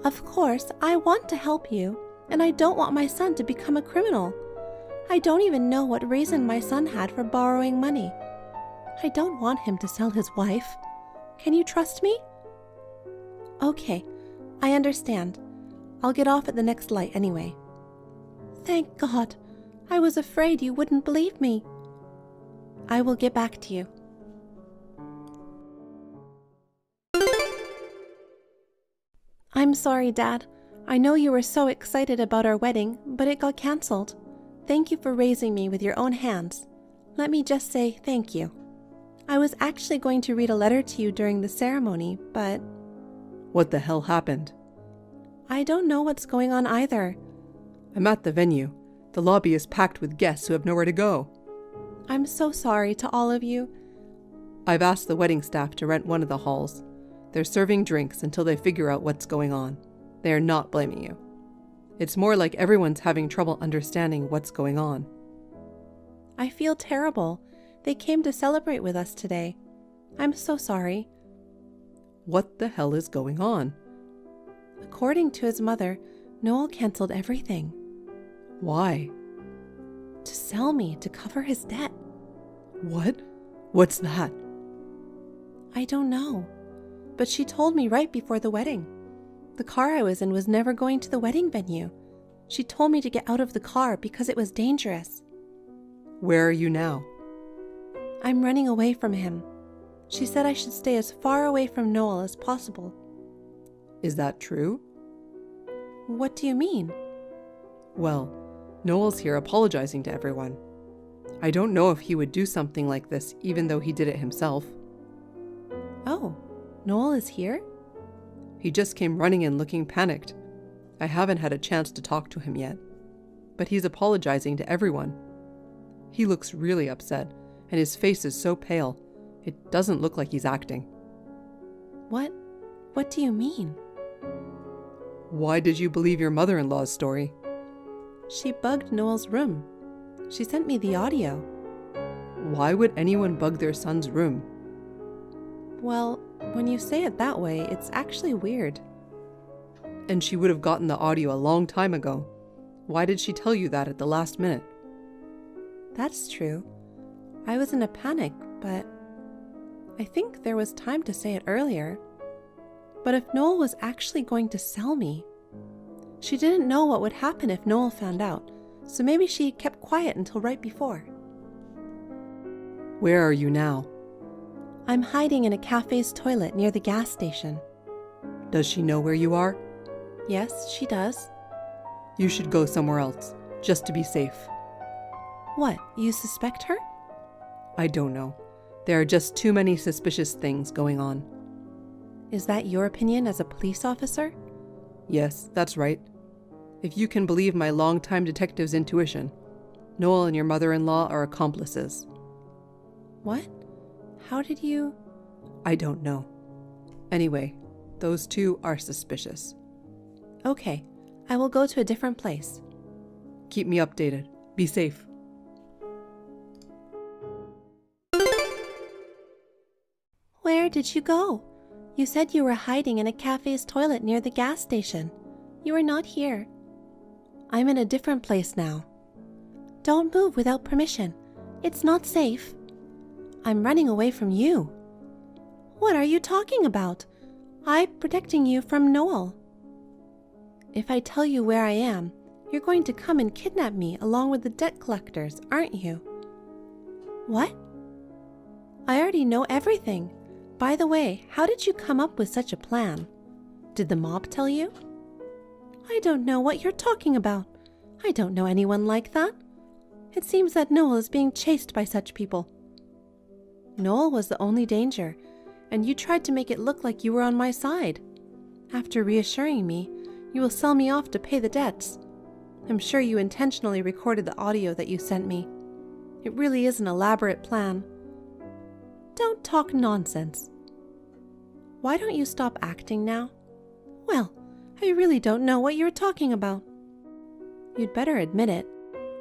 Of course, I want to help you, and I don't want my son to become a criminal. I don't even know what reason my son had for borrowing money. I don't want him to sell his wife. Can you trust me? Okay, I understand. I'll get off at the next light anyway. Thank God. I was afraid you wouldn't believe me. I will get back to you. I'm sorry, Dad. I know you were so excited about our wedding, but it got canceled. Thank you for raising me with your own hands. Let me just say thank you. I was actually going to read a letter to you during the ceremony, but... What the hell happened? I don't know what's going on either. I'm at the venue. The lobby is packed with guests who have nowhere to go. I'm so sorry to all of you. I've asked the wedding staff to rent one of the halls. They're serving drinks until they figure out what's going on. They are not blaming you. It's more like everyone's having trouble understanding what's going on. I feel terrible. They came to celebrate with us today. I'm so sorry. What the hell is going on? According to his mother, Noel canceled everything. Why? To sell me to cover his debt. What? What's that? I don't know. But she told me right before the wedding. The car I was in was never going to the wedding venue. She told me to get out of the car because it was dangerous. Where are you now? I'm running away from him. She said I should stay as far away from Noel as possible. Is that true? What do you mean? Well, Noel's here apologizing to everyone. I don't know if he would do something like this even though he did it himself. Oh, Noel is here? He just came running in looking panicked. I haven't had a chance to talk to him yet. But he's apologizing to everyone. He looks really upset, and his face is so pale. It doesn't look like he's acting. What? What do you mean? Why did you believe your mother-in-law's story? She bugged Noel's room. She sent me the audio. Why would anyone bug their son's room? Well, when you say it that way, it's actually weird. And she would have gotten the audio a long time ago. Why did she tell you that at the last minute? That's true. I was in a panic, but I think there was time to say it earlier. But if Noel was actually going to sell me, she didn't know what would happen if Noel found out, so maybe she kept quiet until right before. Where are you now? I'm hiding in a cafe's toilet near the gas station. Does she know where you are? Yes, she does. You should go somewhere else, just to be safe. What, you suspect her? I don't know. There are just too many suspicious things going on. Is that your opinion as a police officer? Yes, that's right. If you can believe my longtime detective's intuition, Noel and your mother-in-law are accomplices. What? How did you... I don't know. Anyway, those two are suspicious. Okay, I will go to a different place. Keep me updated. Be safe. Where did you go? You said you were hiding in a cafe's toilet near the gas station. You are not here. I'm in a different place now. Don't move without permission. It's not safe. I'm running away from you. What are you talking about? I'm protecting you from Noel. If I tell you where I am, you're going to come and kidnap me along with the debt collectors, aren't you? What? I already know everything. By the way, how did you come up with such a plan? Did the mob tell you? I don't know what you're talking about. I don't know anyone like that. It seems that Noel is being chased by such people. Noel was the only danger, and you tried to make it look like you were on my side. After reassuring me, you will sell me off to pay the debts. I'm sure you intentionally recorded the audio that you sent me. It really is an elaborate plan. Don't talk nonsense. Why don't you stop acting now? Well, I really don't know what you're talking about. You'd better admit it.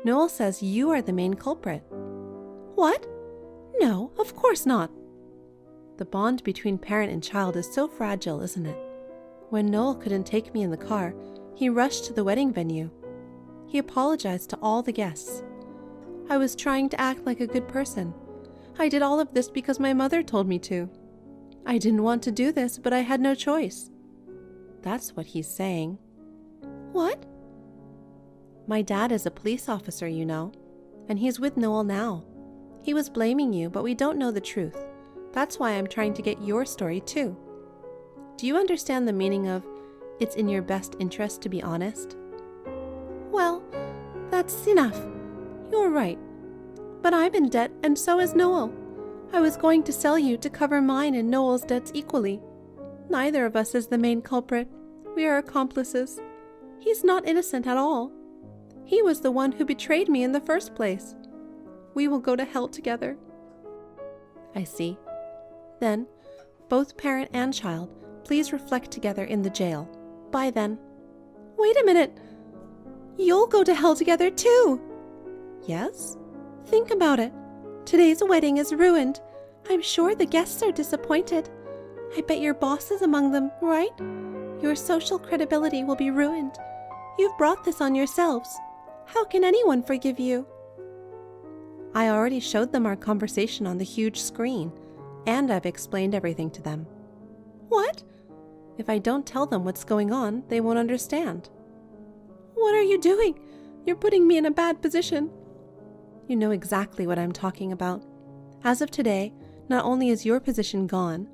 Noel says you are the main culprit. What? No, of course not. The bond between parent and child is so fragile, isn't it? When Noel couldn't take me in the car, he rushed to the wedding venue. He apologized to all the guests. I was trying to act like a good person. I did all of this because my mother told me to. I didn't want to do this, but I had no choice. That's what he's saying. What? My dad is a police officer, you know, and he's with Noel now. He was blaming you, but we don't know the truth. That's why I'm trying to get your story too. Do you understand the meaning of, it's in your best interest to be honest? Well, that's enough. You're right. But I'm in debt, and so is Noel. I was going to sell you to cover mine and Noel's debts equally. Neither of us is the main culprit. We are accomplices. He's not innocent at all. He was the one who betrayed me in the first place. We will go to hell together. I see. Then, both parent and child, please reflect together in the jail. Bye then. Wait a minute. You'll go to hell together too. Yes? Think about it. Today's wedding is ruined. I'm sure the guests are disappointed. I bet your boss is among them, right? Your social credibility will be ruined. You've brought this on yourselves. How can anyone forgive you? I already showed them our conversation on the huge screen, and I've explained everything to them. What? If I don't tell them what's going on, they won't understand. What are you doing? You're putting me in a bad position. You know exactly what I'm talking about. As of today, not only is your position gone,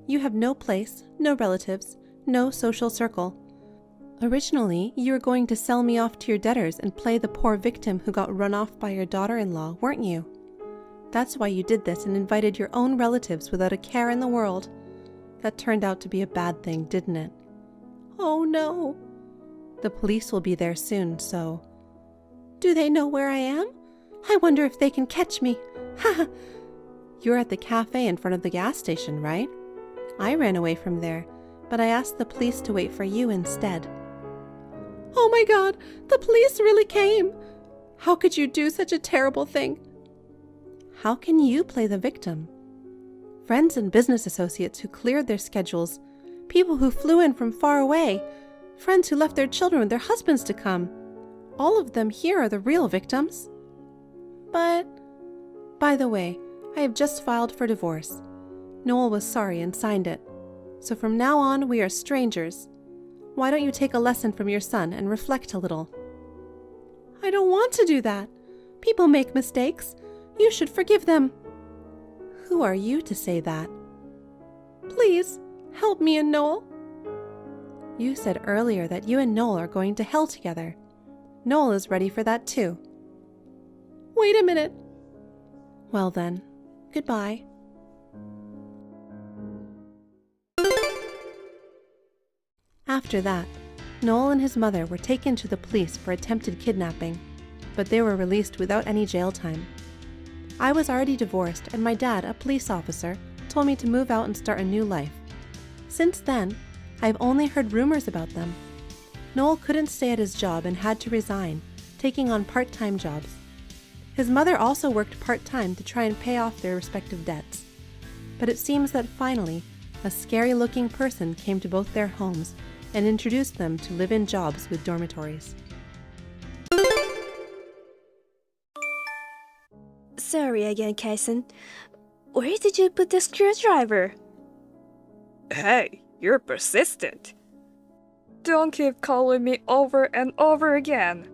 you have no place, no relatives, no social circle. Originally, you were going to sell me off to your debtors and play the poor victim who got run off by your daughter-in-law, weren't you? That's why you did this and invited your own relatives without a care in the world. That turned out to be a bad thing, didn't it? Oh no. The police will be there soon, so... Do they know where I am? I wonder if they can catch me. Ha! You're at the cafe in front of the gas station, right? I ran away from there, but I asked the police to wait for you instead. Oh my God, the police really came! How could you do such a terrible thing? How can you play the victim? Friends and business associates who cleared their schedules, people who flew in from far away, friends who left their children with their husbands to come. All of them here are the real victims. But, by the way, I have just filed for divorce. Noel was sorry and signed it. So from now on, we are strangers. Why don't you take a lesson from your son and reflect a little? I don't want to do that. People make mistakes. You should forgive them. Who are you to say that? Please, help me and Noel. You said earlier that you and Noel are going to hell together. Noel is ready for that too. Wait a minute. Well then, goodbye. After that, Noel and his mother were taken to the police for attempted kidnapping, but they were released without any jail time. I was already divorced, and my dad, a police officer, told me to move out and start a new life. Since then, I've only heard rumors about them. Noel couldn't stay at his job and had to resign, taking on part-time jobs. His mother also worked part-time to try and pay off their respective debts. But it seems that finally, a scary-looking person came to both their homes and introduced them to live-in jobs with dormitories. Sorry again, Kaisen. Where did you put the screwdriver? Hey, you're persistent. Don't keep calling me over and over again.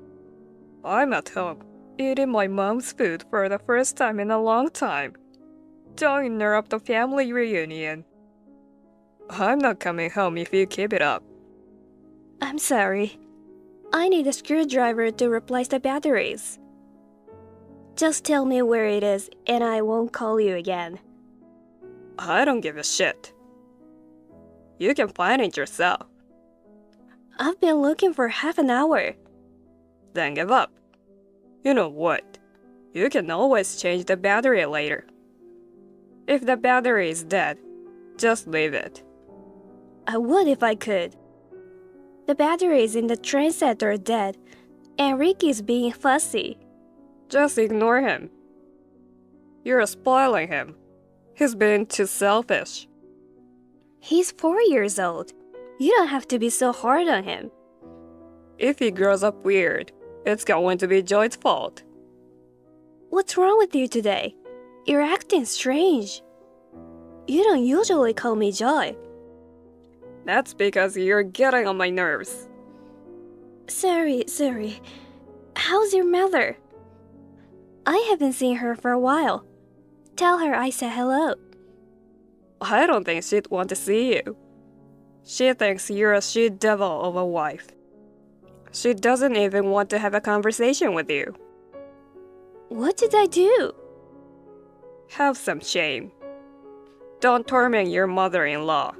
I'm at home, eating my mom's food for the first time in a long time. Don't interrupt the family reunion. I'm not coming home if you keep it up. I'm sorry. I need a screwdriver to replace the batteries. Just tell me where it is and I won't call you again. I don't give a shit. You can find it yourself. I've been looking for half an hour. Then give up. You know what? You can always change the battery later. If the battery is dead, just leave it. I would if I could. The batteries in the train set are dead, and Ricky's being fussy. Just ignore him. You're spoiling him. He's being too selfish. He's 4 years old. You don't have to be so hard on him. If he grows up weird, it's going to be Joy's fault. What's wrong with you today? You're acting strange. You don't usually call me Joy. That's because you're getting on my nerves. Sorry. How's your mother? I haven't seen her for a while. Tell her I said hello. I don't think she'd want to see you. She thinks you're a she-devil of a wife. She doesn't even want to have a conversation with you. What did I do? Have some shame. Don't torment your mother-in-law.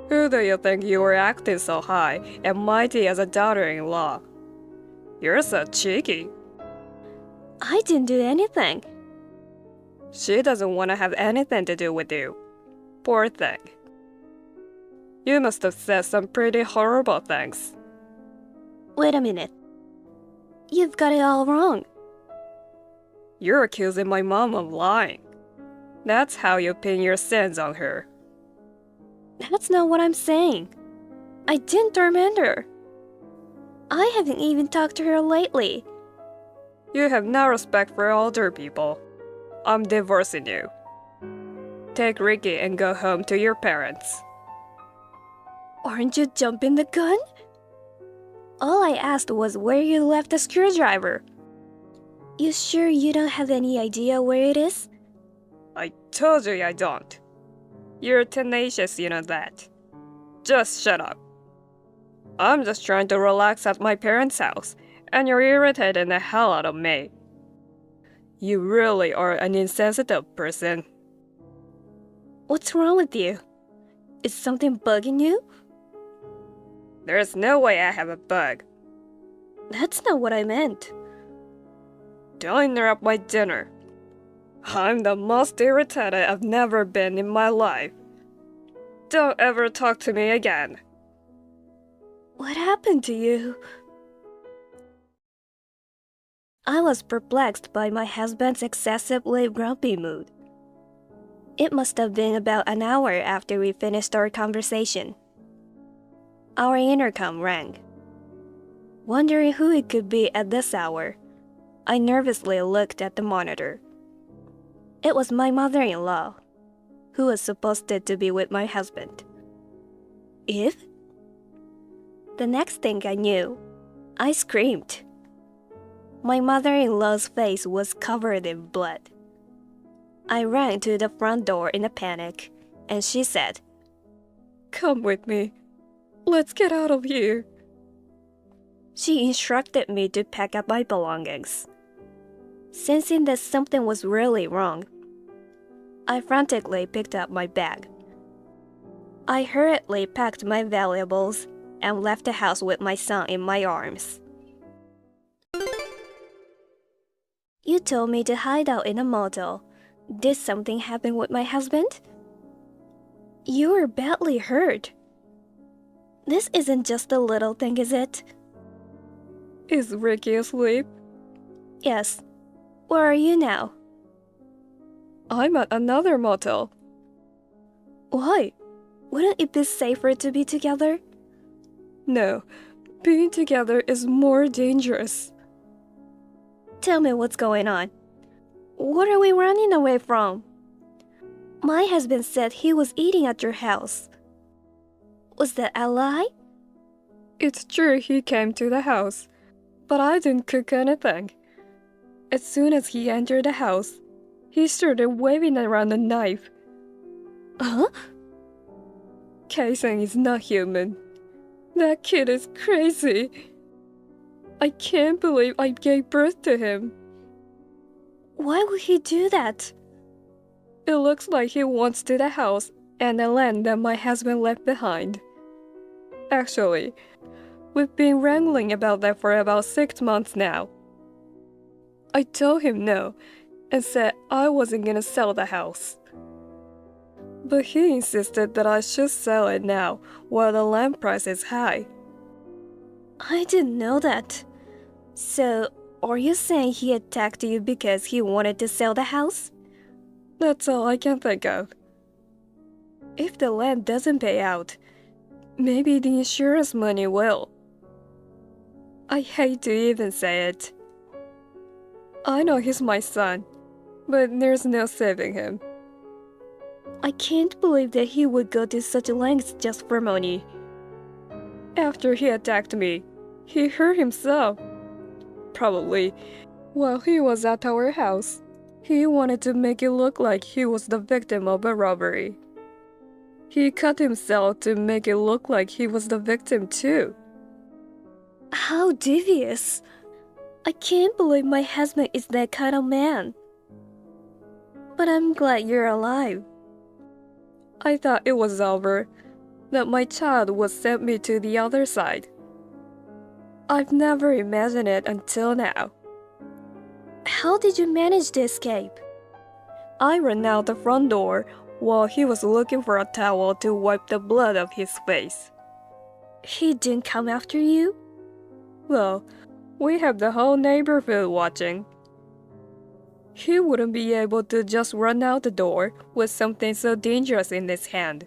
Who do you think you were acting so high and mighty as a daughter-in-law? You're so cheeky. I didn't do anything. She doesn't want to have anything to do with you. Poor thing. You must have said some pretty horrible things. Wait a minute. You've got it all wrong. You're accusing my mom of lying. That's how you pin your sins on her. That's not what I'm saying. I didn't torment her. I haven't even talked to her lately. You have no respect for older people. I'm divorcing you. Take Ricky and go home to your parents. Aren't you jumping the gun? All I asked was where you left the screwdriver. You sure you don't have any idea where it is? I told you I don't. You're tenacious, you know that. Just shut up. I'm just trying to relax at my parents' house, and you're irritating the hell out of me. You really are an insensitive person. What's wrong with you? Is something bugging you? There's no way I have a bug. That's not what I meant. Don't interrupt my dinner. I'm the most irritated I've never been in my life. Don't ever talk to me again. What happened to you? I was perplexed by my husband's excessively grumpy mood. It must have been about an hour after we finished our conversation. Our intercom rang. Wondering who it could be at this hour, I nervously looked at the monitor. It was my mother-in-law, who was supposed to be with my husband. Eve? The next thing I knew, I screamed. My mother-in-law's face was covered in blood. I ran to the front door in a panic, and she said, Come with me. Let's get out of here. She instructed me to pack up my belongings. Sensing that something was really wrong, I frantically picked up my bag. I hurriedly packed my valuables and left the house with my son in my arms. You told me to hide out in a motel. Did something happen with my husband? You were badly hurt. This isn't just a little thing, is it? Is Ricky asleep? Yes. Where are you now? I'm at another motel. Why? Wouldn't it be safer to be together? No, being together is more dangerous. Tell me what's going on. What are we running away from? My husband said he was eating at your house. Was that a lie? It's true he came to the house, but I didn't cook anything. As soon as he entered the house, he started waving around a knife. Huh? Kaisen is not human. That kid is crazy. I can't believe I gave birth to him. Why would he do that? It looks like he wants to the house and the land that my husband left behind. Actually, we've been wrangling about that for about 6 months now. I told him no and said I wasn't gonna sell the house. But he insisted that I should sell it now while the land price is high. I didn't know that. So, are you saying he attacked you because he wanted to sell the house? That's all I can think of. If the land doesn't pay out, maybe the insurance money will. I hate to even say it. I know he's my son, but there's no saving him. I can't believe that he would go to such lengths just for money. After he attacked me, he hurt himself. Probably while he was at our house. He wanted to make it look like he was the victim of a robbery. He cut himself to make it look like he was the victim too. How devious. I can't believe my husband is that kind of man. But I'm glad you're alive. I thought it was over, that my child would send me to the other side. I've never imagined it until now. How did you manage to escape? I ran out the front door while he was looking for a towel to wipe the blood off his face. He didn't come after you? Well, we have the whole neighborhood watching. He wouldn't be able to just run out the door with something so dangerous in his hand.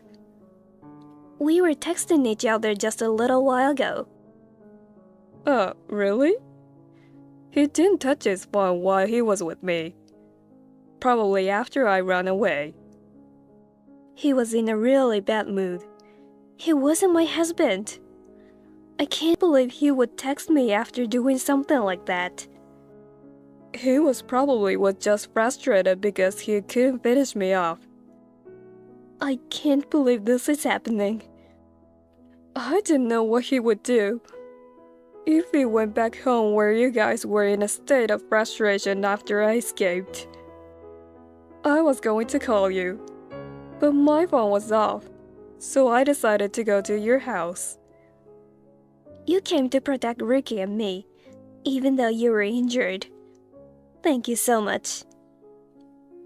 We were texting each other just a little while ago. Really? He didn't touch his phone while he was with me. Probably after I ran away. He was in a really bad mood. He wasn't my husband. I can't believe he would text me after doing something like that. He was just frustrated because he couldn't finish me off. I can't believe this is happening. I didn't know what he would do. If he went back home where you guys were in a state of frustration after I escaped. I was going to call you, but my phone was off, so I decided to go to your house. You came to protect Ricky and me, even though you were injured. Thank you so much.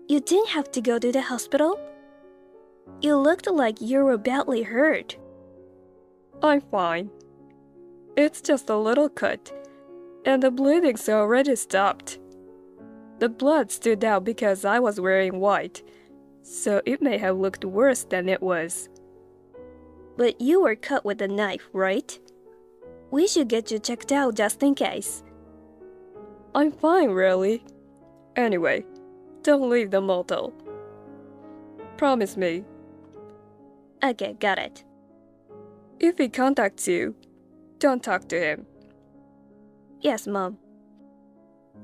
You didn't have to go to the hospital? You looked like you were badly hurt. I'm fine. It's just a little cut, and the bleeding's already stopped. The blood stood out because I was wearing white, so it may have looked worse than it was. But you were cut with a knife, right? We should get you checked out just in case. I'm fine, really. Anyway, don't leave the motel. Promise me. Okay, got it. If he contacts you, don't talk to him. Yes, Mom.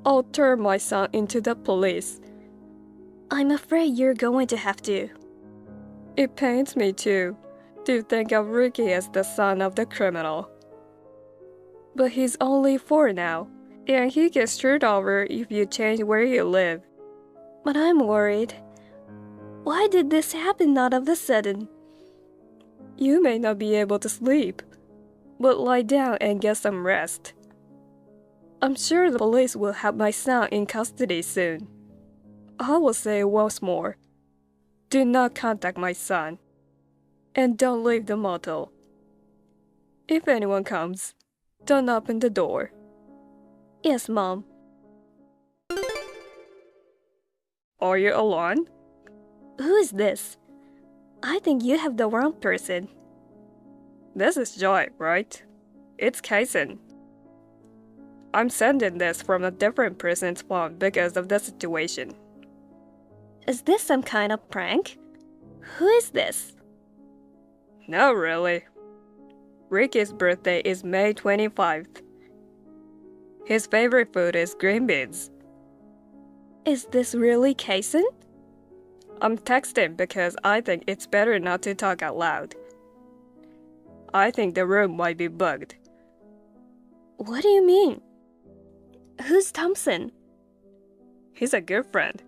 I'll turn my son into the police. I'm afraid you're going to have to. It pains me too, to think of Ricky as the son of the criminal. But he's only 4 now, and he gets screwed over if you change where you live. But I'm worried. Why did this happen all of a sudden? You may not be able to sleep, but lie down and get some rest. I'm sure the police will have my son in custody soon. I will say once more, do not contact my son, and don't leave the motel. If anyone comes, don't open the door. Yes, Mom. Are you alone? Who is this? I think you have the wrong person. This is Joy, right? It's Kaisen. I'm sending this from a different person's phone because of the situation. Is this some kind of prank? Who is this? No, really. Ricky's birthday is May 25th. His favorite food is green beans. Is this really Kaisen? I'm texting because I think it's better not to talk out loud. I think the room might be bugged. What do you mean? Who's Thompson? He's a good friend.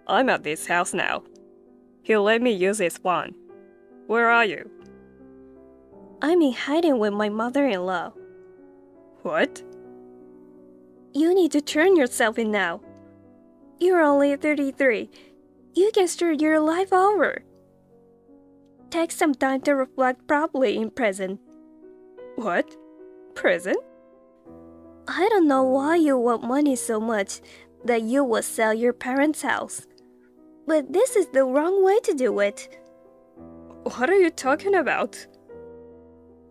I'm at this house now. He'll let me use his phone. Where are you? I'm in hiding with my mother-in-law. What? You need to turn yourself in now. You're only 33. You can start your life over. Take some time to reflect properly in prison. What? Prison? I don't know why you want money so much that you would sell your parents' house. But this is the wrong way to do it. What are you talking about?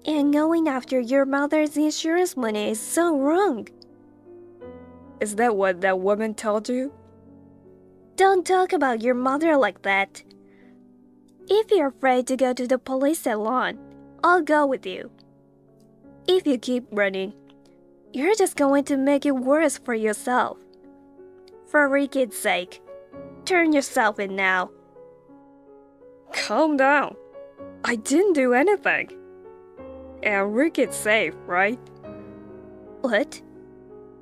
And going after your mother's insurance money is so wrong. Is that what that woman told you? Don't talk about your mother like that. If you're afraid to go to the police salon, I'll go with you. If you keep running, you're just going to make it worse for yourself. For Ricky's sake, turn yourself in now. Calm down. I didn't do anything. And Ricky's safe, right? What?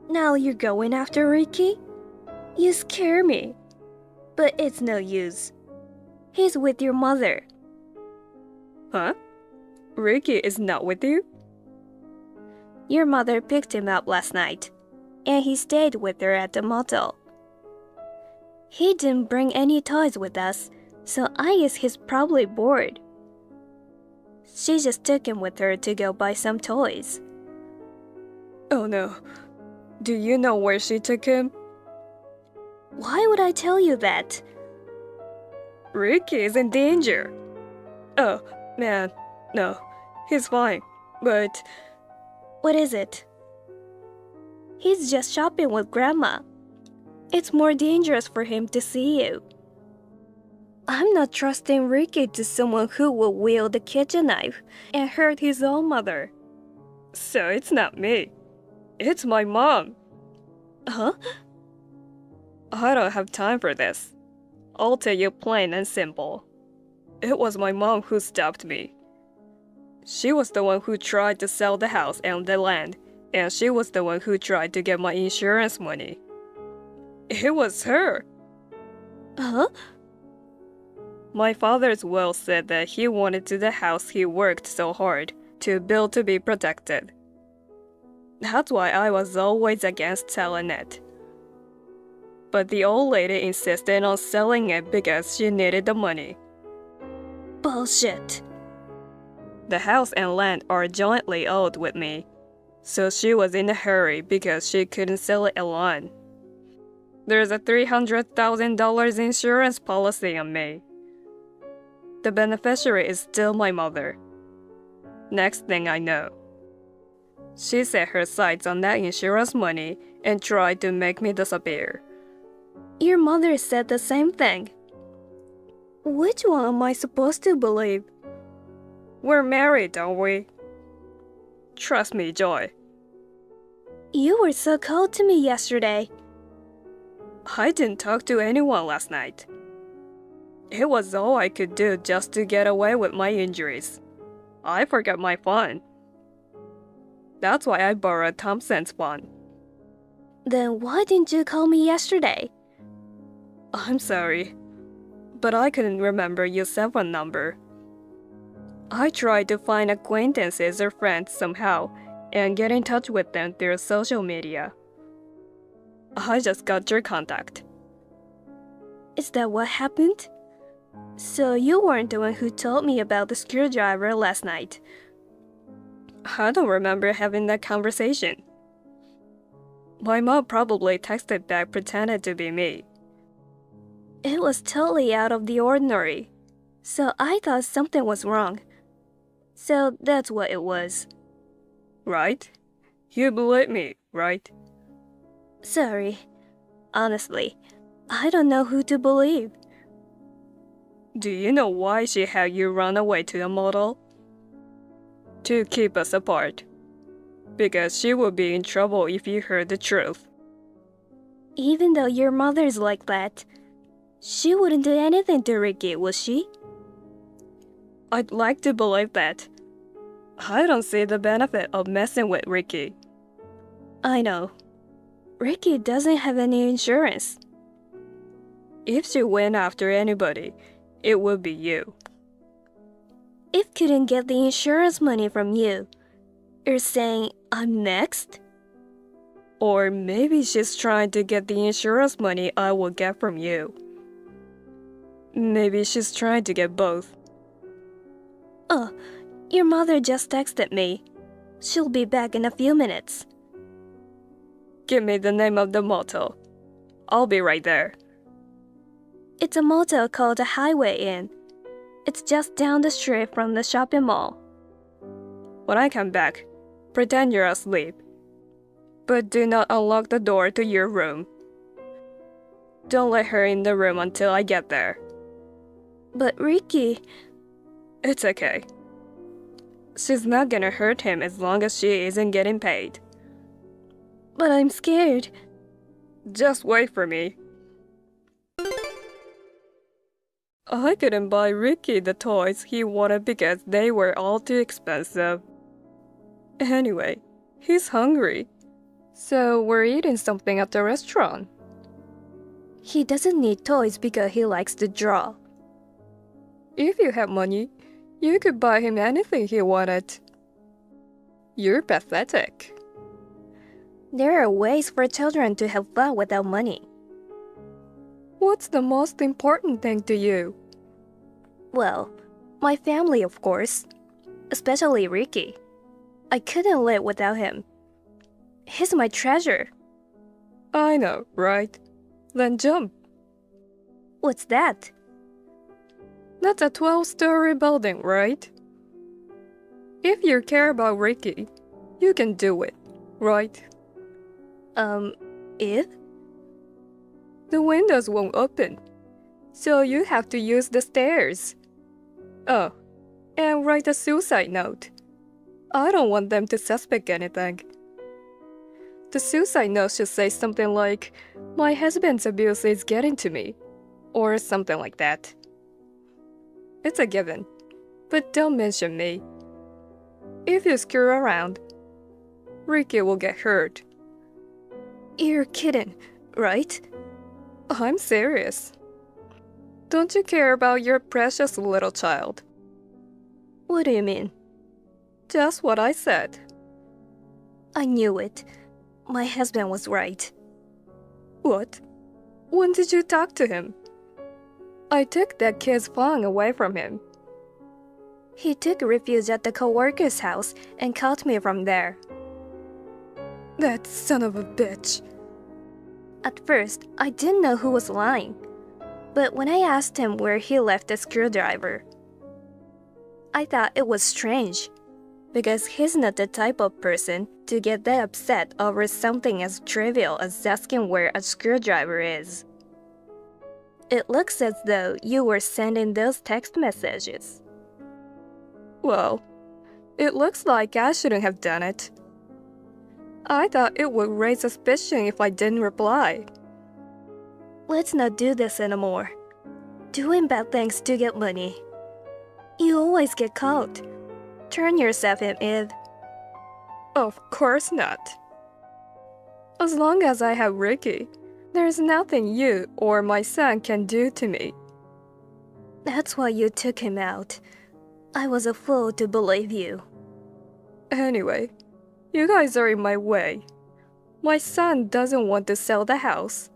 Now you're going after Ricky? You scare me. But it's no use. He's with your mother. Huh? Ricky is not with you? Your mother picked him up last night, and he stayed with her at the motel. He didn't bring any toys with us, so I guess he's probably bored. She just took him with her to go buy some toys. Oh no. Do you know where she took him? Why would I tell you that? Ricky is in danger. Oh, man. No, he's fine. But What is it? He's just shopping with Grandma. It's more dangerous for him to see you. I'm not trusting Ricky to someone who will wield a kitchen knife and hurt his own mother. so it's not me. It's my mom. Huh? I don't have time for this. I'll tell you plain and simple. It was my mom who stopped me. She was the one who tried to sell the house and the land, and she was the one who tried to get my insurance money. It was her. Huh? My father's will said that he wanted the house he worked so hard to build to be protected. That's why I was always against selling it. But the old lady insisted on selling it because she needed the money. Bullshit. The house and land are jointly owned with me, so she was in a hurry because she couldn't sell it alone. There's a $300,000 insurance policy on me. The beneficiary is still my mother. Next thing I know, she set her sights on that insurance money and tried to make me disappear. Your mother said the same thing. Which one am I supposed to believe? We're married, don't we? Trust me, Joy. You were so cold to me yesterday. I didn't talk to anyone last night. It was all I could do just to get away with my injuries. I forgot my phone. That's why I borrowed Thompson's phone. Then why didn't you call me yesterday? I'm sorry, but I couldn't remember your cell phone number. I tried to find acquaintances or friends somehow and get in touch with them through social media. I just got your contact. Is that what happened? So you weren't the one who told me about the screwdriver last night. I don't remember having that conversation. My mom probably texted back pretending to be me. It was totally out of the ordinary, so I thought something was wrong. So that's what it was. Right? You believe me, right? Sorry. Honestly, I don't know who to believe. Do you know why she had you run away to the model? To keep us apart. Because she would be in trouble if you heard the truth. Even though your mother's like that, she wouldn't do anything to Ricky, would she? I'd like to believe that. I don't see the benefit of messing with Ricky. I know. Ricky doesn't have any insurance. If she went after anybody, it would be you. If couldn't get the insurance money from you, you're saying I'm next? Or maybe she's trying to get the insurance money I will get from you. Maybe she's trying to get both. Oh, your mother just texted me. She'll be back in a few minutes. Give me the name of the motel. I'll be right there. It's a motel called the Highway Inn. It's just down the street from the shopping mall. When I come back, pretend you're asleep. But do not unlock the door to your room. Don't let her in the room until I get there. But Ricky... It's okay. She's not gonna hurt him as long as she isn't getting paid. But I'm scared. Just wait for me. I couldn't buy Ricky the toys he wanted because they were all too expensive. Anyway, he's hungry. So we're eating something at the restaurant. He doesn't need toys because he likes to draw. If you have money, you could buy him anything he wanted. You're pathetic. There are ways for children to have fun without money. What's the most important thing to you? Well, my family, of course. Especially Ricky. I couldn't live without him. He's my treasure. I know, right? Then jump. What's that? That's a 12-story building, right? If you care about Ricky, you can do it, right? If? The windows won't open, so you have to use the stairs. Oh, and write a suicide note. I don't want them to suspect anything. The suicide note should say something like, "My husband's abuse is getting to me," or something like that. It's a given, but don't mention me. If you screw around, Ricky will get hurt. You're kidding, right? I'm serious. Don't you care about your precious little child? What do you mean? Just what I said. I knew it. My husband was right. What? When did you talk to him? I took that kid's phone away from him. He took refuge at the coworker's house and caught me from there. That son of a bitch. At first, I didn't know who was lying. But when I asked him where he left the screwdriver, I thought it was strange, because he's not the type of person to get that upset over something as trivial as asking where a screwdriver is. It looks as though you were sending those text messages. Well, it looks like I shouldn't have done it. I thought it would raise suspicion if I didn't reply. Let's not do this anymore. Doing bad things to get money. You always get caught. Turn yourself in, Eve. Of course not. As long as I have Ricky, there's nothing you or my son can do to me. That's why you took him out. I was a fool to believe you. Anyway, you guys are in my way. My son doesn't want to sell the house.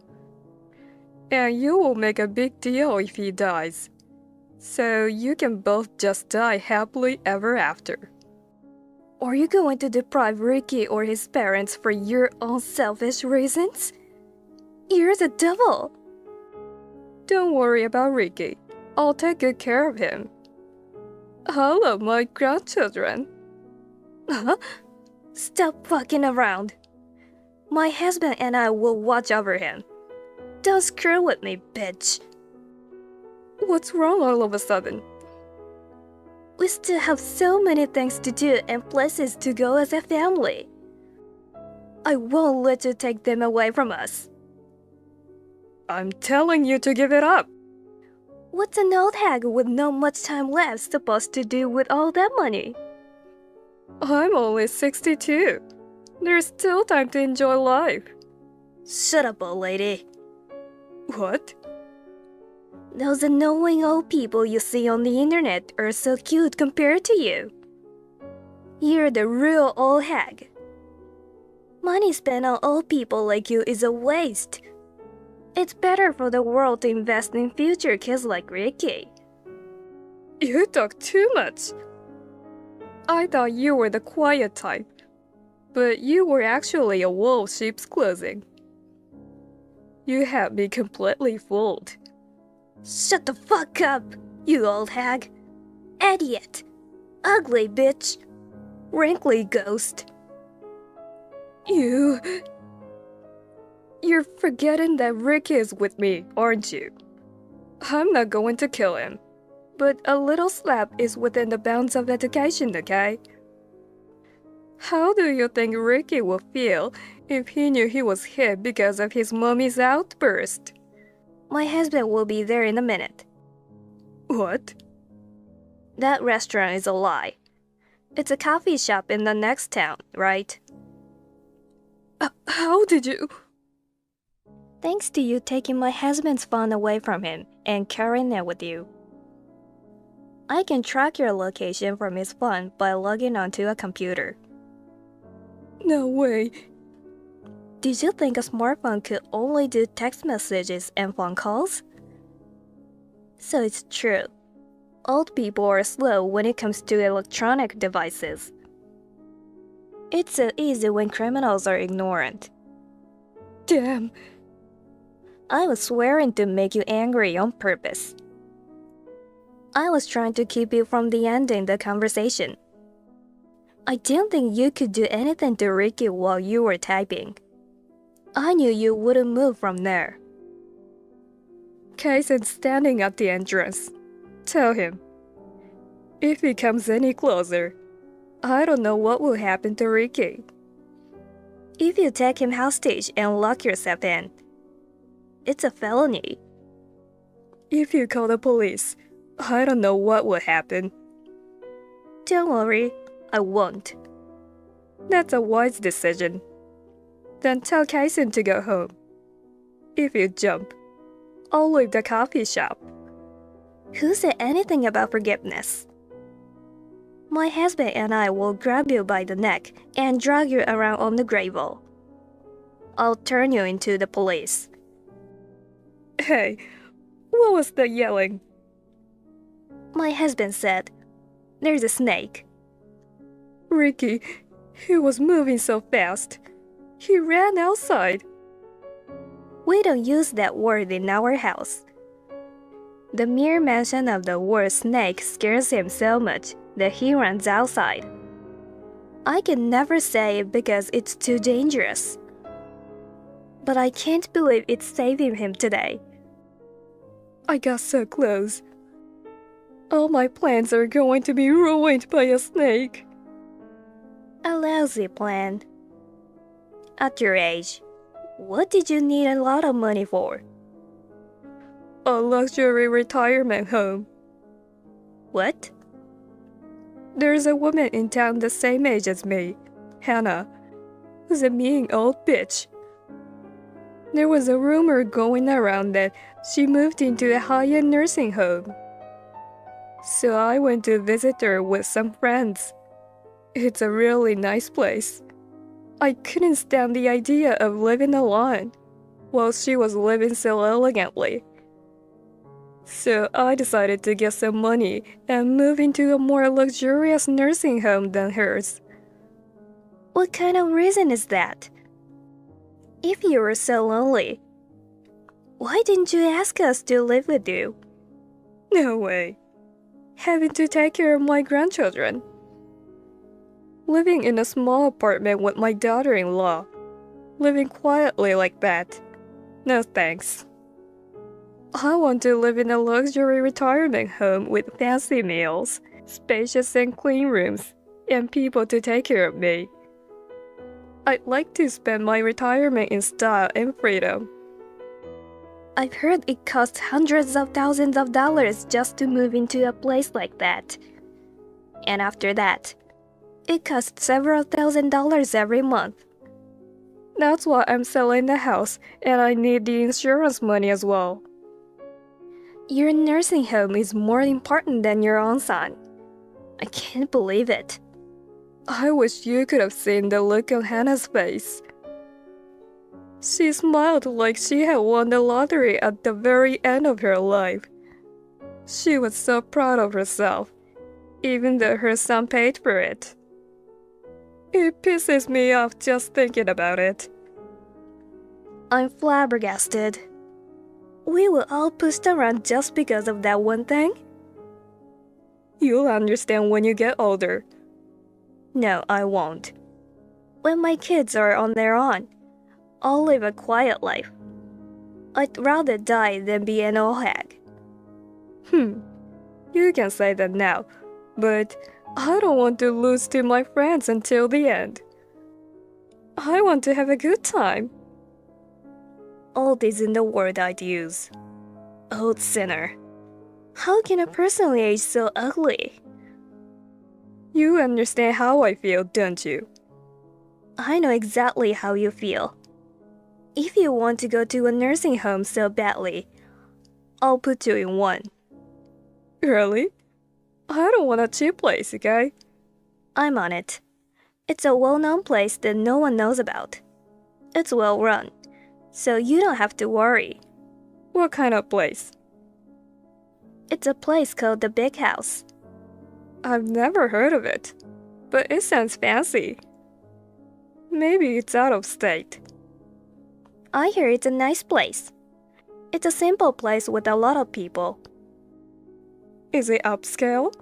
And you will make a big deal if he dies. So you can both just die happily ever after. Are you going to deprive Ricky or his parents for your own selfish reasons? You're the devil. Don't worry about Ricky. I'll take good care of him. Hello, my grandchildren. Huh? Stop fucking around. My husband and I will watch over him. Don't screw with me, bitch. What's wrong all of a sudden? We still have so many things to do and places to go as a family. I won't let you take them away from us. I'm telling you to give it up. What's an old hag with not much time left supposed to do with all that money? I'm only 62. There's still time to enjoy life. Shut up, old lady. What? Those annoying old people you see on the internet are so cute compared to you. You're the real old hag. Money spent on old people like you is a waste. It's better for the world to invest in future kids like Ricky. You talk too much. I thought you were the quiet type, but you were actually a wolf sheep's clothing. You had me completely fooled. Shut the fuck up, you old hag. Idiot. Ugly bitch. Wrinkly ghost. You're forgetting that Rick is with me, aren't you? I'm not going to kill him, but a little slap is within the bounds of education, okay? How do you think Ricky would feel if he knew he was hit because of his mommy's outburst? My husband will be there in a minute. What? That restaurant is a lie. It's a coffee shop in the next town, right? How did you... Thanks to you taking my husband's phone away from him and carrying it with you. I can track your location from his phone by logging onto a computer. No way. Did you think a smartphone could only do text messages and phone calls? So it's true. Old people are slow when it comes to electronic devices. It's so easy when criminals are ignorant. Damn. I was swearing to make you angry on purpose. I was trying to keep you from the ending the conversation. I didn't think you could do anything to Ricky while you were typing. I knew you wouldn't move from there. Kaisen's standing at the entrance. Tell him. If he comes any closer, I don't know what will happen to Ricky. If you take him hostage and lock yourself in, it's a felony. If you call the police, I don't know what will happen. Don't worry, I won't. That's a wise decision. Then tell Kaisen to go home. If you jump, I'll leave the coffee shop. Who said anything about forgiveness? My husband and I will grab you by the neck and drag you around on the gravel. I'll turn you into the police. Hey, what was that yelling? My husband said, "There's a snake." Ricky, he was moving so fast. He ran outside. We don't use that word in our house. The mere mention of the word snake scares him so much that he runs outside. I can never say it because it's too dangerous. But I can't believe it's saving him today. I got so close. All my plans are going to be ruined by a snake. A lousy plan. At your age, what did you need a lot of money for? A luxury retirement home. What? There's a woman in town the same age as me, Hannah, who's a mean old bitch. There was a rumor going around that she moved into a high-end nursing home. So I went to visit her with some friends. It's a really nice place. I couldn't stand the idea of living alone while she was living so elegantly. So I decided to get some money and move into a more luxurious nursing home than hers. What kind of reason is that? If you were so lonely, why didn't you ask us to live with you? No way. Having to take care of my grandchildren. Living in a small apartment with my daughter-in-law. Living quietly like that. No thanks. I want to live in a luxury retirement home with fancy meals, spacious and clean rooms, and people to take care of me. I'd like to spend my retirement in style and freedom. I've heard it costs hundreds of thousands of dollars just to move into a place like that. And after that, it costs several $1,000s every month. That's why I'm selling the house, and I need the insurance money as well. Your nursing home is more important than your own son. I can't believe it. I wish you could have seen the look on Hannah's face. She smiled like she had won the lottery at the very end of her life. She was so proud of herself, even though her son paid for it. It pisses me off just thinking about it. I'm flabbergasted. We were all pushed around just because of that one thing? You'll understand when you get older. No, I won't. When my kids are on their own, I'll live a quiet life. I'd rather die than be an old hag. You can say that now, but I don't want to lose to my friends until the end. I want to have a good time. Old isn't the word I'd use. Old sinner. How can a person age so ugly? You understand how I feel, don't you? I know exactly how you feel. If you want to go to a nursing home so badly, I'll put you in one. Really? I don't want a cheap place, okay? I'm on it. It's a well-known place that no one knows about. It's well run, so you don't have to worry. What kind of place? It's a place called the Big House. I've never heard of it, but it sounds fancy. Maybe it's out of state. I hear it's a nice place. It's a simple place with a lot of people. Is it upscale?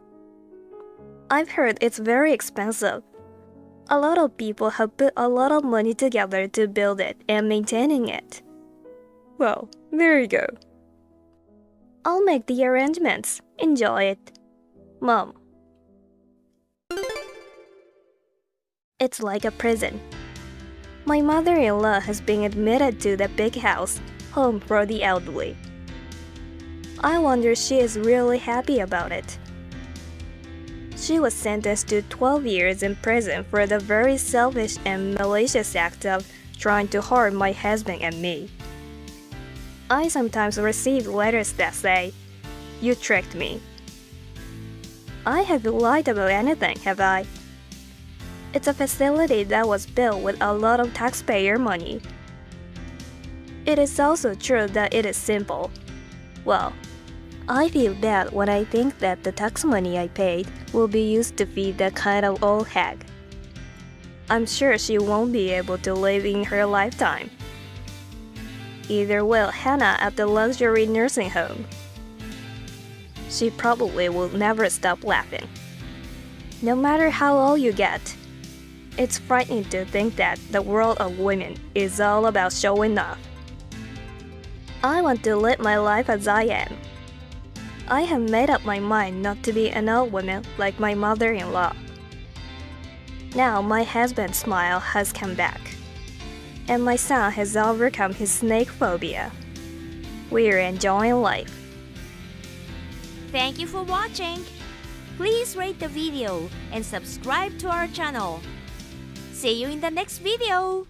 I've heard it's very expensive. A lot of people have put a lot of money together to build it and maintaining it. Well, there you go. I'll make the arrangements. Enjoy it. Mom. It's like a prison. My mother-in-law has been admitted to the big house, home for the elderly. I wonder she is really happy about it. She was sentenced to 12 years in prison for the very selfish and malicious act of trying to harm my husband and me. I sometimes receive letters that say, "You tricked me." I haven't lied about anything, have I? It's a facility that was built with a lot of taxpayer money. It is also true that it is simple. Well, I feel bad when I think that the tax money I paid will be used to feed that kind of old hag. I'm sure she won't be able to live in her lifetime. Either will Hannah at the luxury nursing home. She probably will never stop laughing. No matter how old you get, it's frightening to think that the world of women is all about showing off. I want to live my life as I am. I have made up my mind not to be an old woman like my mother-in-law. Now my husband's smile has come back, and my son has overcome his snake phobia. We're enjoying life. Thank you for watching. Please rate the video and subscribe to our channel. See you in the next video.